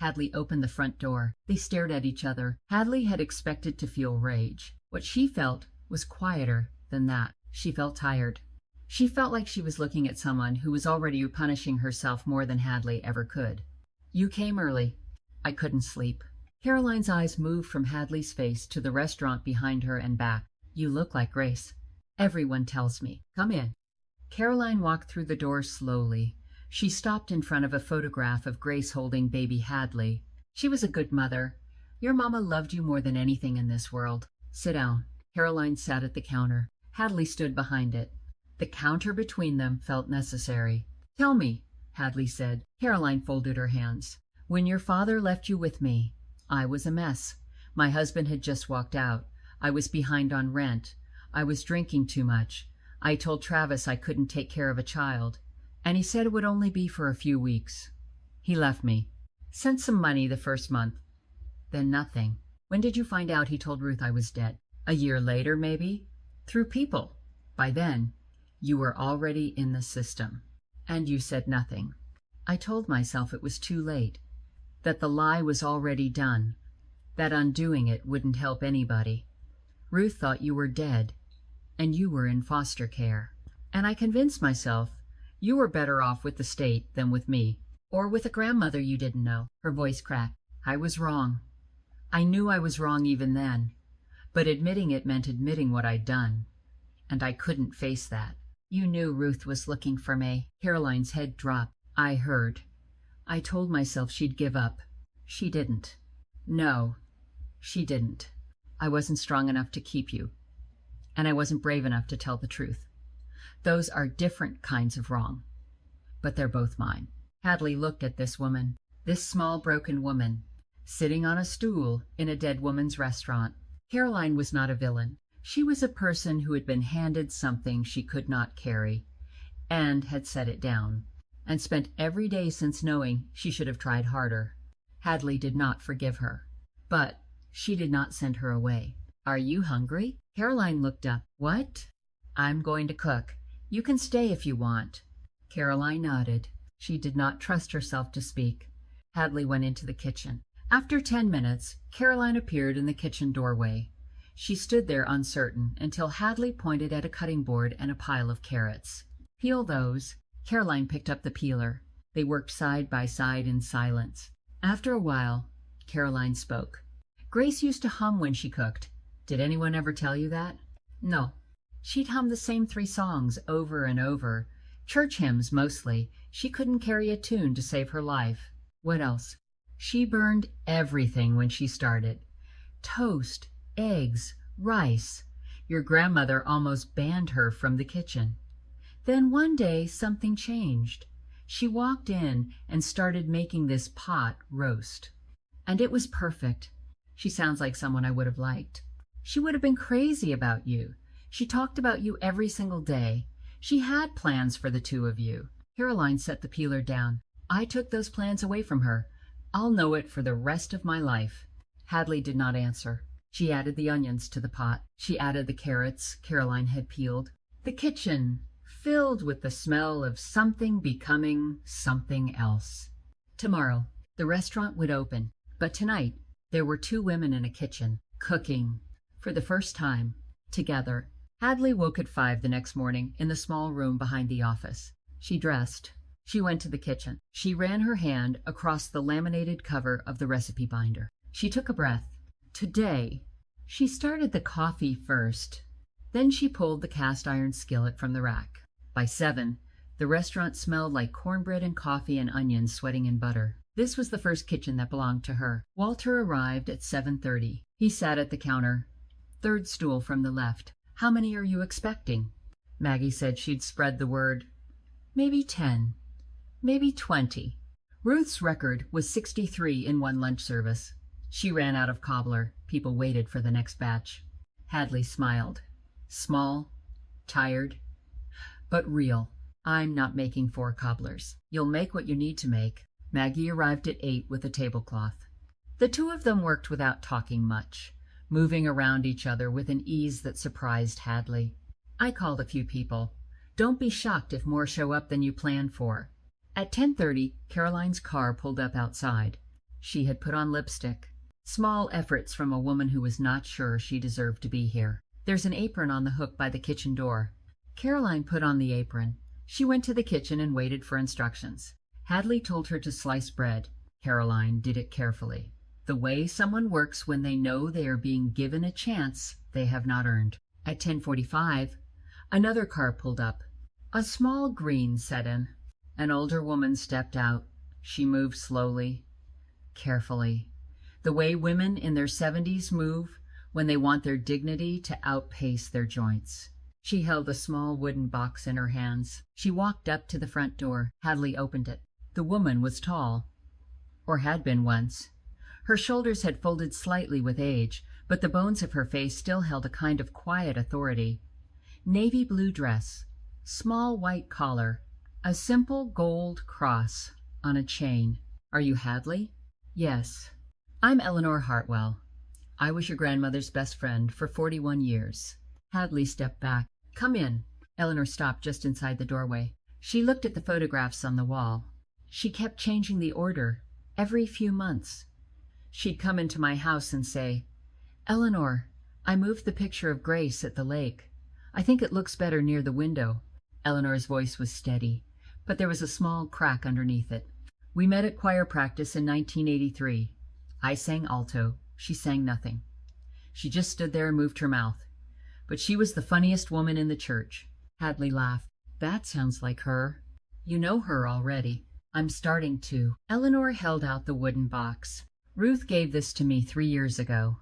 Hadley opened the front door. They stared at each other. Hadley had expected to feel rage. What she felt was quieter than that. She felt tired. She felt like she was looking at someone who was already punishing herself more than Hadley ever could. You came early. I couldn't sleep. Caroline's eyes moved from Hadley's face to the restaurant behind her and back. You look like Grace. Everyone tells me. Come in. Caroline walked through the door slowly. She stopped in front of a photograph of Grace holding baby Hadley. She was a good mother. Your mama loved you more than anything in this world. Sit down. Caroline sat at the counter. Hadley stood behind it. The counter between them felt necessary. Tell me, Hadley said. Caroline folded her hands. When your father left you with me, I was a mess. My husband had just walked out. I was behind on rent. I was drinking too much. I told Travis I couldn't take care of a child, and he said it would only be for a few weeks. He left me. Sent some money the first month. Then nothing. When did you find out he told Ruth I was dead? A year later, maybe? Through people. By then, you were already in the system. And you said nothing. I told myself it was too late, that the lie was already done, that undoing it wouldn't help anybody. Ruth thought you were dead, and you were in foster care. And I convinced myself you were better off with the state than with me, or with a grandmother you didn't know. Her voice cracked. I was wrong. I knew I was wrong even then, but admitting it meant admitting what I'd done, and I couldn't face that. You knew Ruth was looking for me. Caroline's head dropped. I heard. I told myself she'd give up. She didn't. No, she didn't. I wasn't strong enough to keep you, and I wasn't brave enough to tell the truth. Those are different kinds of wrong, but they're both mine. Hadley looked at this woman, this small broken woman, sitting on a stool in a dead woman's restaurant. Caroline was not a villain. She was a person who had been handed something she could not carry, and had set it down, and spent every day since knowing she should have tried harder. Hadley did not forgive her, but she did not send her away. Are you hungry? Caroline looked up. What? I'm going to cook. You can stay if you want. Caroline nodded. She did not trust herself to speak. Hadley went into the kitchen. After 10 minutes, Caroline appeared in the kitchen doorway. She stood there uncertain until Hadley pointed at a cutting board and a pile of carrots. Peel those. Caroline picked up the peeler. They worked side by side in silence. After a while, Caroline spoke. Grace used to hum when she cooked. Did anyone ever tell you that? No. She'd hum the same 3 songs over and over. Church hymns, mostly. She couldn't carry a tune to save her life. What else? She burned everything when she started. Toast, eggs, rice. Your grandmother almost banned her from the kitchen. Then one day something changed. She walked in and started making this pot roast. And it was perfect. She sounds like someone I would have liked. She would have been crazy about you. She talked about you every single day. She had plans for the 2 of you. Caroline set the peeler down. I took those plans away from her. I'll know it for the rest of my life. Hadley did not answer. She added the onions to the pot. She added the carrots Caroline had peeled. The kitchen filled with the smell of something becoming something else. Tomorrow, the restaurant would open, but tonight there were 2 women in a kitchen, cooking, for the first time, together. Hadley woke at 5 the next morning in the small room behind the office. She dressed. She went to the kitchen. She ran her hand across the laminated cover of the recipe binder. She took a breath. Today, she started the coffee first. Then she pulled the cast iron skillet from the rack. By 7, the restaurant smelled like cornbread and coffee and onions sweating in butter. This was the first kitchen that belonged to her. Walter arrived at 7:30. He sat at the counter, 3rd stool from the left. How many are you expecting? Maggie said she'd spread the word. Maybe 10. Maybe 20. Ruth's record was 63 in one lunch service. She ran out of cobbler. People waited for the next batch. Hadley smiled. Small, tired, but real. I'm not making 4 cobblers. You'll make what you need to make. Maggie arrived at 8 with a tablecloth. The two of them worked without talking much, moving around each other with an ease that surprised Hadley. I called a few people. Don't be shocked if more show up than you planned for. At 10:30, Caroline's car pulled up outside. She had put on lipstick. Small efforts from a woman who was not sure she deserved to be here. There's an apron on the hook by the kitchen door. Caroline put on the apron. She went to the kitchen and waited for instructions. Hadley told her to slice bread. Caroline did it carefully. The way someone works when they know they are being given a chance they have not earned. At 10:45, another car pulled up. A small green set in. An older woman stepped out. She moved slowly, carefully, the way women in their 70s move when they want their dignity to outpace their joints. She held a small wooden box in her hands. She walked up to the front door. Hadley opened it. The woman was tall, or had been once. Her shoulders had folded slightly with age, but the bones of her face still held a kind of quiet authority. Navy blue dress, small white collar, a simple gold cross on a chain. Are you Hadley? Yes. I'm Eleanor Hartwell. I was your grandmother's best friend for 41 years. Hadley stepped back. Come in. Eleanor stopped just inside the doorway. She looked at the photographs on the wall. She kept changing the order every few months. She'd come into my house and say, Eleanor, I moved the picture of Grace at the lake. I think it looks better near the window. Eleanor's voice was steady, but there was a small crack underneath it. We met at choir practice in 1983. I sang alto. She sang nothing. She just stood there and moved her mouth. But she was the funniest woman in the church. Hadley laughed. That sounds like her. You know her already. I'm starting to. Eleanor held out the wooden box. Ruth gave this to me 3 years ago.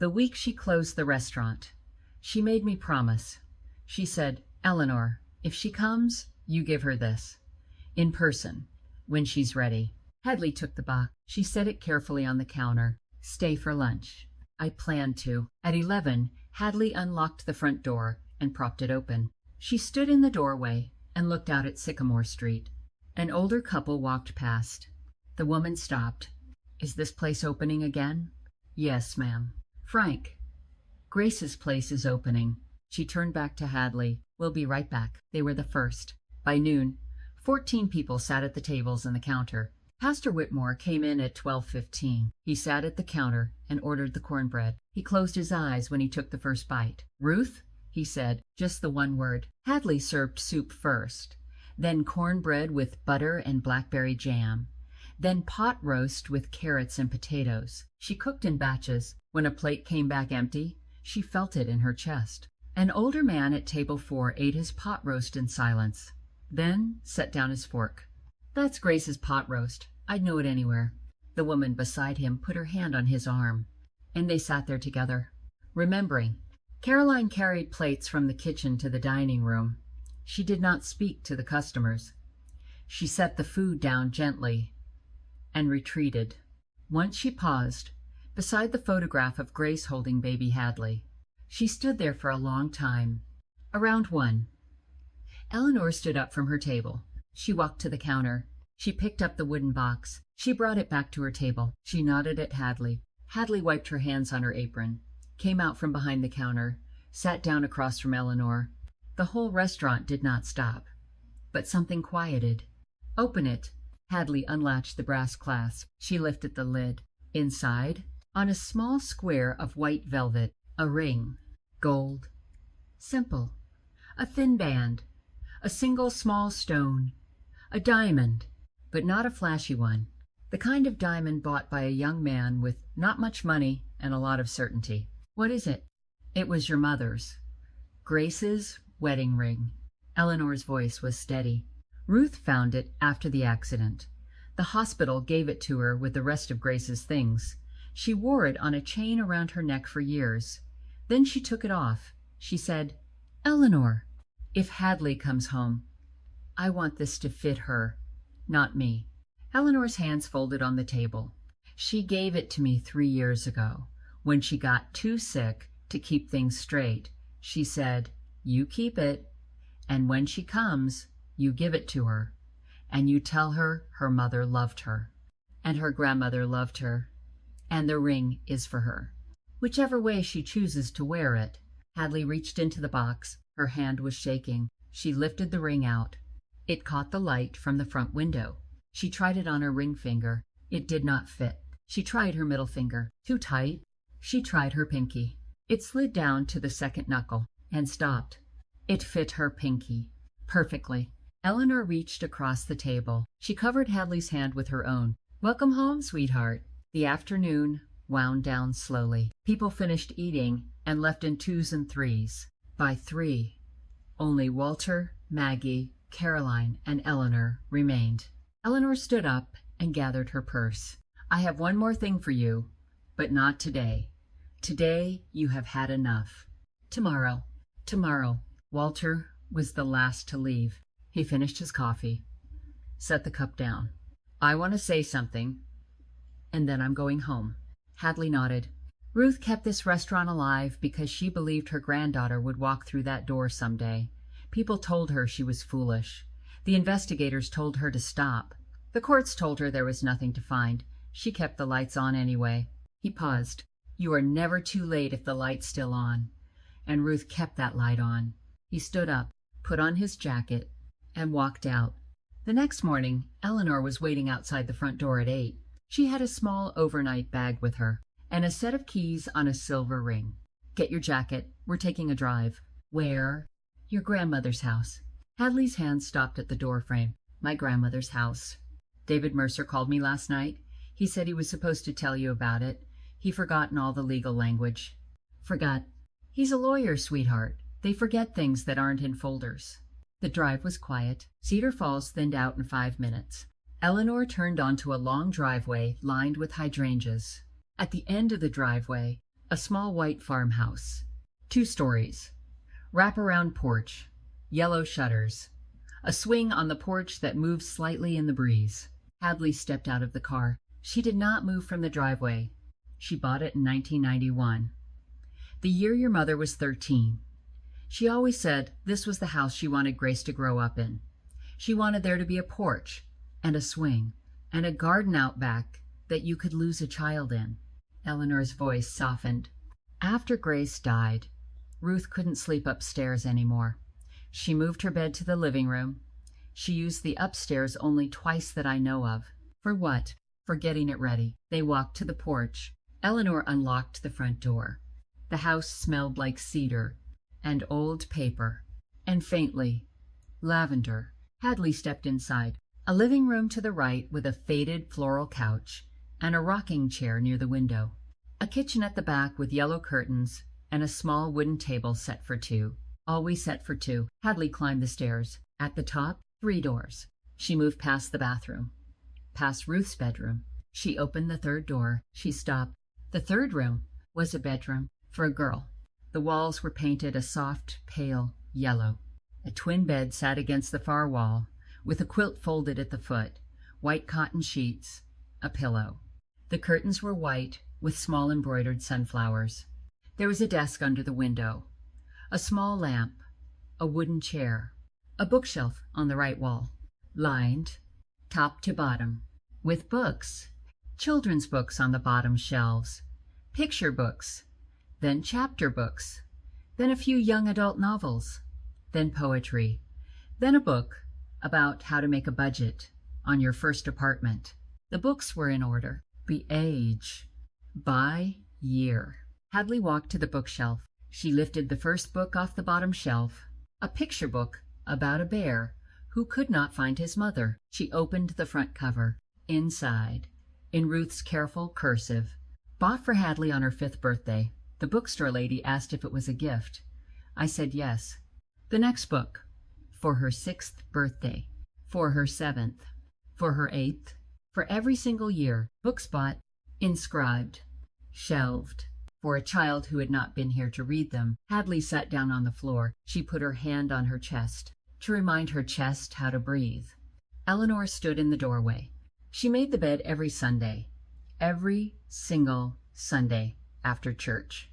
The week she closed the restaurant. She made me promise. She said, Eleanor, if she comes, you give her this. In person, when she's ready. Hadley took the box. She set it carefully on the counter. Stay for lunch. I planned to. At 11, Hadley unlocked the front door and propped it open. She stood in the doorway and looked out at Sycamore Street. An older couple walked past. The woman stopped. Is this place opening again? Yes, ma'am. Frank, Grace's place is opening. She turned back to Hadley. We'll be right back. They were the first. By noon, 14 people sat at the tables and the counter. Pastor Whitmore came in at 12:15. He sat at the counter and ordered the cornbread. He closed his eyes when he took the first bite. Ruth, he said, just the one word. Hadley served soup first, then cornbread with butter and blackberry jam, then pot roast with carrots and potatoes. She cooked in batches. When a plate came back empty, she felt it in her chest. An older man at table 4 ate his pot roast in silence, then set down his fork. That's Grace's pot roast. I'd know it anywhere. The woman beside him put her hand on his arm, and they sat there together, remembering. Caroline carried plates from the kitchen to the dining room. She did not speak to the customers. She set the food down gently and retreated. Once she paused, beside the photograph of Grace holding baby Hadley. She stood there for a long time. Around 1. Eleanor stood up from her table. She walked to the counter. She picked up the wooden box. She brought it back to her table. She nodded at Hadley. Hadley wiped her hands on her apron, came out from behind the counter, sat down across from Eleanor. The whole restaurant did not stop, but something quieted. Open it. Hadley unlatched the brass clasp. She lifted the lid. Inside, on a small square of white velvet, a ring, gold, simple, a thin band, a single small stone, a diamond, but not a flashy one, the kind of diamond bought by a young man with not much money and a lot of certainty. What is it? It was your mother's. Grace's wedding ring. Eleanor's voice was steady. Ruth found it after the accident. The hospital gave it to her with the rest of Grace's things. She wore it on a chain around her neck for years. Then she took it off. She said, Eleanor, if Hadley comes home, I want this to fit her, not me. Eleanor's hands folded on the table. She gave it to me 3 years ago. When she got too sick to keep things straight, she said, you keep it, And when she comes, you give it to her, and you tell her her mother loved her, and her grandmother loved her, and the ring is for her. Whichever way she chooses to wear it. Hadley reached into the box. Her hand was shaking. She lifted the ring out. It caught the light from the front window. She tried it on her ring finger. It did not fit. She tried her middle finger. Too tight. She tried her pinky. It slid down to the second knuckle and stopped. It fit her pinky perfectly. Eleanor reached across the table. She covered Hadley's hand with her own. "Welcome home, sweetheart." The afternoon wound down slowly. People finished eating and left in twos and threes. By 3, only Walter, Maggie, Caroline, and Eleanor remained. Eleanor stood up and gathered her purse. "I have one more thing for you, but not today. Today you have had enough. Tomorrow." Tomorrow. Walter was the last to leave. He finished his coffee, set the cup down. "I want to say something, and then I'm going home." Hadley nodded. Ruth kept this restaurant alive because she believed her granddaughter would walk through that door someday. People told her she was foolish. The investigators told her to stop. The courts told her there was nothing to find. She kept the lights on anyway. He paused. "You are never too late if the light's still on." And Ruth kept that light on. He stood up, put on his jacket, and walked out. The next morning, Eleanor was waiting outside the front door at 8. She had a small overnight bag with her and a set of keys on a silver ring. "Get your jacket. We're taking a drive." "Where?" "Your grandmother's house." Hadley's hand stopped at the doorframe. "My grandmother's house. David Mercer called me last night. He said he was supposed to tell you about it. He forgotten all the legal language." "Forgot?" "He's a lawyer, sweetheart. They forget things that aren't in folders." The drive was quiet. Cedar Falls thinned out in 5 minutes. Eleanor turned onto a long driveway lined with hydrangeas. At the end of the driveway, a small white farmhouse. 2 stories. Wraparound porch. Yellow shutters. A swing on the porch that moved slightly in the breeze. Hadley stepped out of the car. She did not move from the driveway. She bought it in 1991. The year your mother was 13. She always said this was the house she wanted Grace to grow up in. She wanted there to be a porch and a swing and a garden out back that you could lose a child in. Eleanor's voice softened. After Grace died, Ruth couldn't sleep upstairs anymore. She moved her bed to the living room. She used the upstairs only twice that I know of. For what? For getting it ready. They walked to the porch. Eleanor unlocked the front door. The house smelled like cedar and old paper, and faintly, lavender. Hadley stepped inside. A living room to the right with a faded floral couch and a rocking chair near the window. A kitchen at the back with yellow curtains and a small wooden table set for 2. Always set for 2. Hadley climbed the stairs. At the top, 3 doors. She moved past the bathroom, past Ruth's bedroom. She opened the 3rd door. She stopped. The 3rd room was a bedroom for a girl. The walls were painted a soft, pale yellow. A twin bed sat against the far wall, with a quilt folded at the foot, white cotton sheets, a pillow. The curtains were white, with small embroidered sunflowers. There was a desk under the window, a small lamp, a wooden chair, a bookshelf on the right wall, lined, top to bottom, with books. Children's books on the bottom shelves, picture books, then chapter books, then a few young adult novels, then poetry, then a book about how to make a budget on your first apartment. The books were in order, by age, by year. Hadley walked to the bookshelf. She lifted the first book off the bottom shelf, a picture book about a bear who could not find his mother. She opened the front cover. Inside, in Ruth's careful cursive, "Bought for Hadley on her 5th birthday. The bookstore lady asked if it was a gift. I said yes." The next book, for her 6th birthday, for her 7th, for her 8th, for every single year. Books bought, inscribed, shelved. For a child who had not been here to read them. Hadley sat down on the floor. She put her hand on her chest, to remind her chest how to breathe. Eleanor stood in the doorway. She made the bed every Sunday, every single Sunday after church.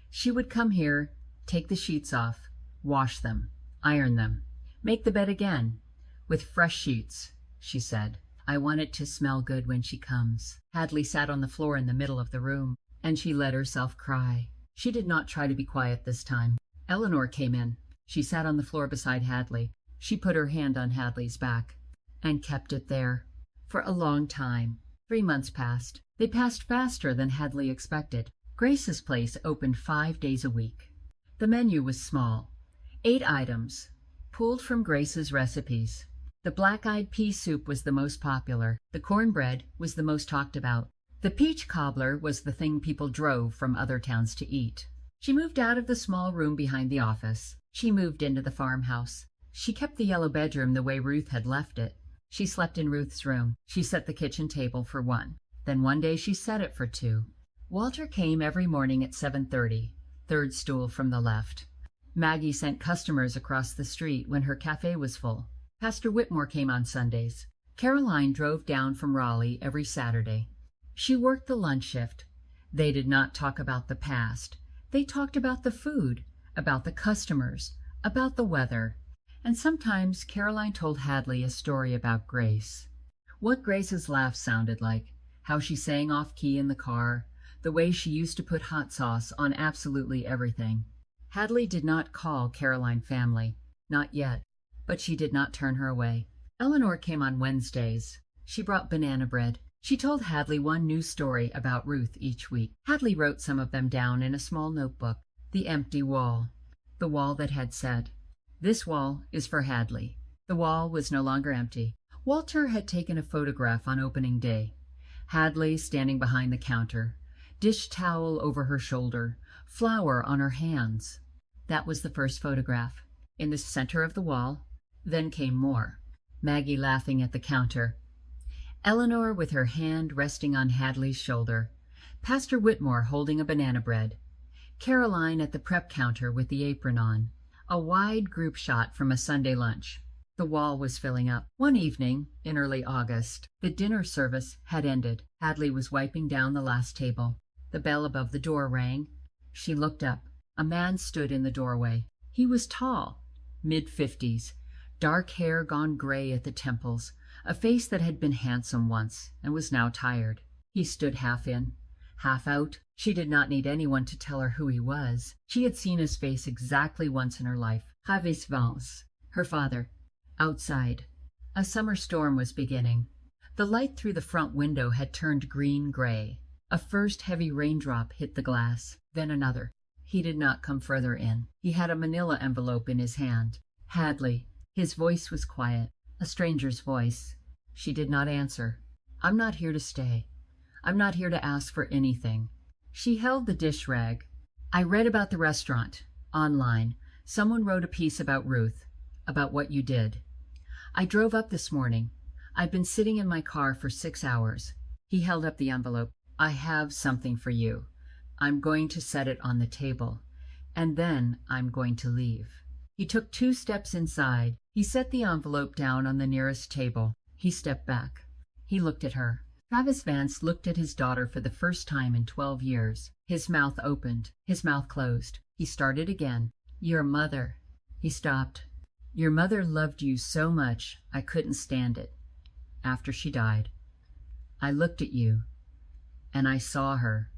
She would come here, take the sheets off, wash them, iron them, Make the bed again, with fresh sheets, she said. I want it to smell good when she comes. Hadley sat on the floor in the middle of the room, and she let herself cry. She did not try to be quiet this time. Eleanor came in. She sat on the floor beside Hadley. She put her hand on Hadley's back and kept it there for a long time. 3 months passed. They passed faster than Hadley expected. Grace's place opened 5 days a week. The menu was small, 8 items, pulled from Grace's recipes. The black-eyed pea soup was the most popular. The cornbread was the most talked about. The peach cobbler was the thing people drove from other towns to eat. She moved out of the small room behind the office. She moved into the farmhouse. She kept the yellow bedroom the way Ruth had left it. She slept in Ruth's room. She set the kitchen table for 1. Then one day she set it for 2. Walter came every morning at 7:30, third stool from the left. Maggie sent customers across the street when her cafe was full. Pastor Whitmore came on Sundays. Caroline drove down from Raleigh every Saturday. She worked the lunch shift. They did not talk about the past. They talked about the food, about the customers, about the weather. And sometimes Caroline told Hadley a story about Grace. What Grace's laugh sounded like, how she sang off-key in the car, the way she used to put hot sauce on absolutely everything. Hadley did not call Caroline family, not yet, but she did not turn her away. Eleanor came on Wednesdays. She brought banana bread. She told Hadley one new story about Ruth each week. Hadley wrote some of them down in a small notebook. The empty wall. The wall that had said, "This wall is for Hadley." The wall was no longer empty. Walter had taken a photograph on opening day. Hadley standing behind the counter, dish towel over her shoulder, flour on her hands. That was the first photograph. In the center of the wall, then came more. Maggie laughing at the counter. Eleanor with her hand resting on Hadley's shoulder. Pastor Whitmore holding a banana bread. Caroline at the prep counter with the apron on. A wide group shot from a Sunday lunch. The wall was filling up. One evening, in early August, the dinner service had ended. Hadley was wiping down the last table. The bell above the door rang. She looked up. A man stood in the doorway. He was tall, mid-50s, dark hair gone gray at the temples, a face that had been handsome once and was now tired. He stood half in, half out. She did not need anyone to tell her who he was. She had seen his face exactly once in her life. Travis Vance, her father. Outside, a summer storm was beginning. The light through the front window had turned green-gray. A first heavy raindrop hit the glass, then another. He did not come further in. He had a manila envelope in his hand. Hadley. His voice was quiet, a stranger's voice. She did not answer. "I'm not here to stay. I'm not here to ask for anything." She held the dish rag. "I read about the restaurant, online. Someone wrote a piece about Ruth, about what you did. I drove up this morning. I've been sitting in my car for 6 hours. He held up the envelope. "I have something for you. I'm going to set it on the table, and then I'm going to leave." He took 2 steps inside. He set the envelope down on the nearest table. He stepped back. He looked at her. Travis Vance looked at his daughter for the first time in 12 years. His mouth opened. His mouth closed. He started again. "Your mother." He stopped. "Your mother loved you so much I couldn't stand it. After she died, I looked at you, and I saw her,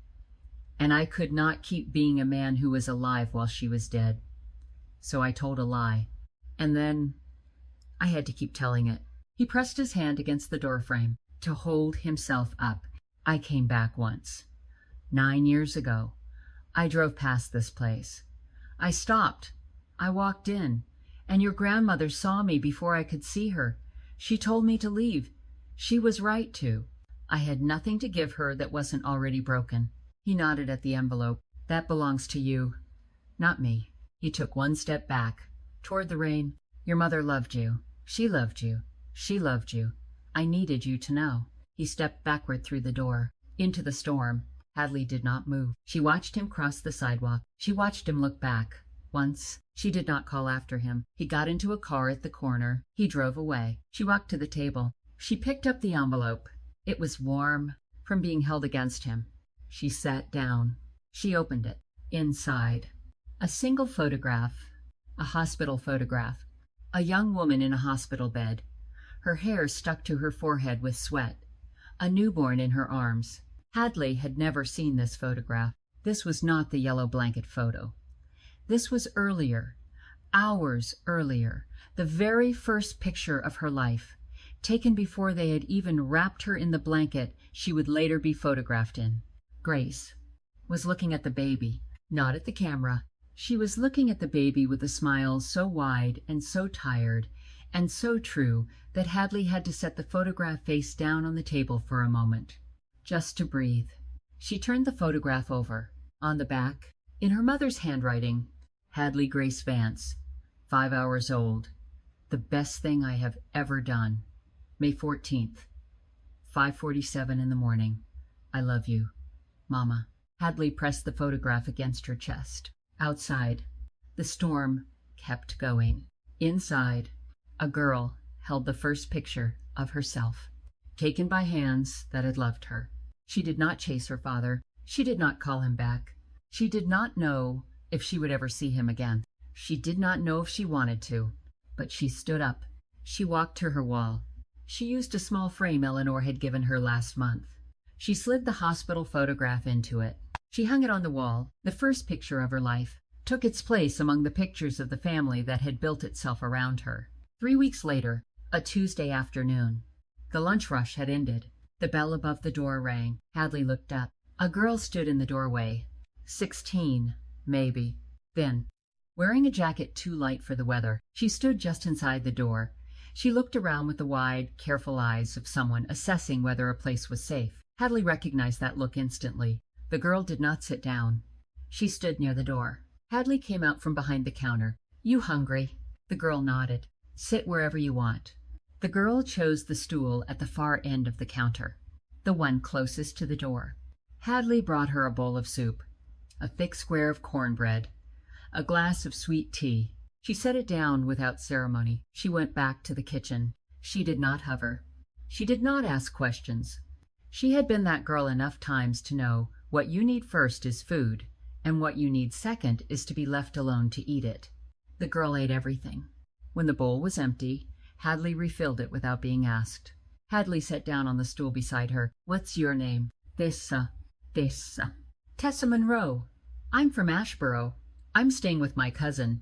and I could not keep being a man who was alive while she was dead. So I told a lie. And then I had to keep telling it." He pressed his hand against the doorframe to hold himself up. "I came back once. 9 years ago. I drove past this place. I stopped. I walked in, and your grandmother saw me before I could see her. She told me to leave. She was right to. I had nothing to give her that wasn't already broken." He nodded at the envelope. "That belongs to you, not me." He took 1 step back, toward the rain. "Your mother loved you. She loved you. She loved you. I needed you to know." He stepped backward through the door, into the storm. Hadley did not move. She watched him cross the sidewalk. She watched him look back. Once, she did not call after him. He got into a car at the corner. He drove away. She walked to the table. She picked up the envelope. It was warm from being held against him. She sat down. She opened it. Inside, a single photograph, a hospital photograph. A young woman in a hospital bed, her hair stuck to her forehead with sweat, a newborn in her arms. Hadley had never seen this photograph. This was not the yellow blanket photo. This was earlier, hours earlier, the very first picture of her life, taken before they had even wrapped her in the blanket she would later be photographed in. Grace was looking at the baby, not at the camera. She was looking at the baby with a smile so wide and so tired and so true that Hadley had to set the photograph face down on the table for a moment, just to breathe. She turned the photograph over. On the back, in her mother's handwriting, Hadley Grace Vance, 5 hours old. The best thing I have ever done. May 14th, 5:47 in the morning. I love you, Mama. Hadley pressed the photograph against her chest. Outside, the storm kept going. Inside, a girl held the first picture of herself, taken by hands that had loved her. She did not chase her father. She did not call him back. She did not know if she would ever see him again. She did not know if she wanted to, but she stood up. She walked to her wall. She used a small frame Eleanor had given her last month. She slid the hospital photograph into it. She hung it on the wall. The first picture of her life took its place among the pictures of the family that had built itself around her. 3 weeks later, a Tuesday afternoon, the lunch rush had ended. The bell above the door rang. Hadley looked up. A girl stood in the doorway. 16, maybe. Thin, wearing a jacket too light for the weather. She stood just inside the door. She looked around with the wide, careful eyes of someone assessing whether a place was safe. Hadley recognized that look instantly. The girl did not sit down. She stood near the door. Hadley came out from behind the counter. You hungry? The girl nodded. Sit wherever you want. The girl chose the stool at the far end of the counter, the one closest to the door. Hadley brought her a bowl of soup, a thick square of cornbread, a glass of sweet tea. She set it down without ceremony. She went back to the kitchen. She did not hover. She did not ask questions. She had been that girl enough times to know what you need first is food, and what you need second is to be left alone to eat it. The girl ate everything. When the bowl was empty, Hadley refilled it without being asked. Hadley sat down on the stool beside her. What's your name? Tessa. Tessa Monroe. I'm from Ashboro. I'm staying with my cousin.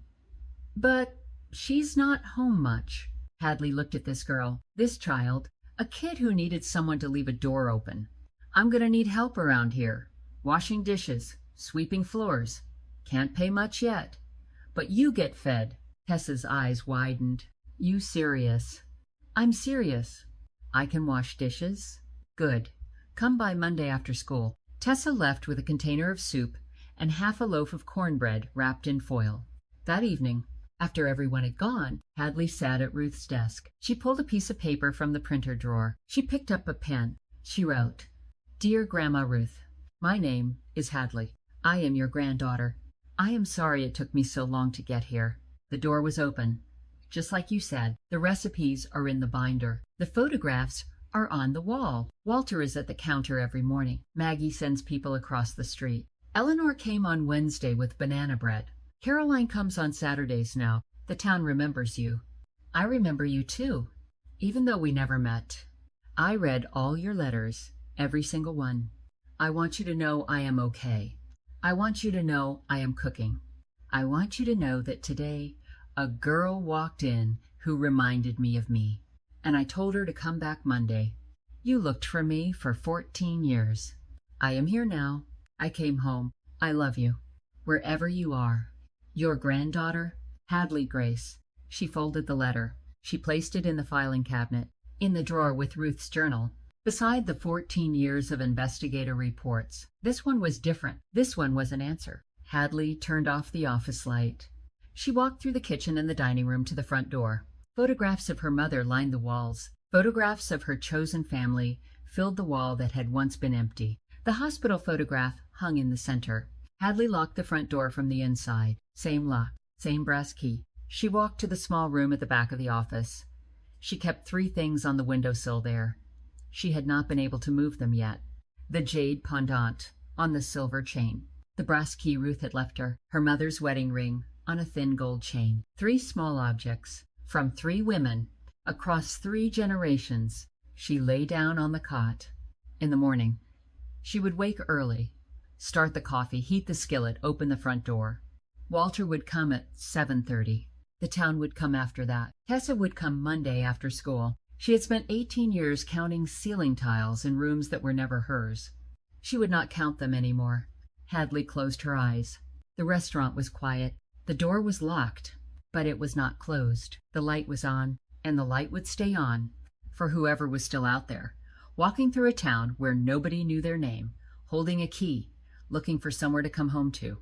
But she's not home much. Hadley looked at this girl, this child, a kid who needed someone to leave a door open. I'm going to need help around here. Washing dishes, sweeping floors. Can't pay much yet. But you get fed. Tessa's eyes widened. You serious? I'm serious. I can wash dishes? Good. Come by Monday after school. Tessa left with a container of soup and half a loaf of cornbread wrapped in foil. That evening, after everyone had gone, Hadley sat at Ruth's desk. She pulled a piece of paper from the printer drawer. She picked up a pen. She wrote, Dear Grandma Ruth, my name is Hadley. I am your granddaughter. I am sorry it took me so long to get here. The door was open. Just like you said, the recipes are in the binder. The photographs are on the wall. Walter is at the counter every morning. Maggie sends people across the street. Eleanor came on Wednesday with banana bread. Caroline comes on Saturdays now. The town remembers you. I remember you too, even though we never met. I read all your letters, every single one. I want you to know I am okay. I want you to know I am cooking. I want you to know that today a girl walked in who reminded me of me, and I told her to come back Monday. You looked for me for 14 years. I am here now. I came home. I love you, wherever you are. Your granddaughter, Hadley Grace. She folded the letter. She placed it in the filing cabinet, in the drawer with Ruth's journal, beside the 14 years of investigator reports. This one was different. This one was an answer. Hadley turned off the office light. She walked through the kitchen and the dining room to the front door. Photographs of her mother lined the walls. Photographs of her chosen family filled the wall that had once been empty. The hospital photograph hung in the center. Hadley locked the front door from the inside. Same lock, same brass key. She walked to the small room at the back of the office. She kept 3 things on the windowsill there. She had not been able to move them yet. The jade pendant on the silver chain. The brass key Ruth had left her. Her mother's wedding ring on a thin gold chain. 3 small objects, From 3 women, across 3 generations, she lay down on the cot. In the morning, she would wake early, start the coffee, heat the skillet, open the front door. Walter would come at 7:30. The town would come after that. Tessa would come Monday after school. She had spent 18 years counting ceiling tiles in rooms that were never hers. She would not count them anymore. Hadley closed her eyes. The restaurant was quiet. The door was locked, but it was not closed. The light was on, and the light would stay on for whoever was still out there, walking through a town where nobody knew their name, holding a key, looking for somewhere to come home to.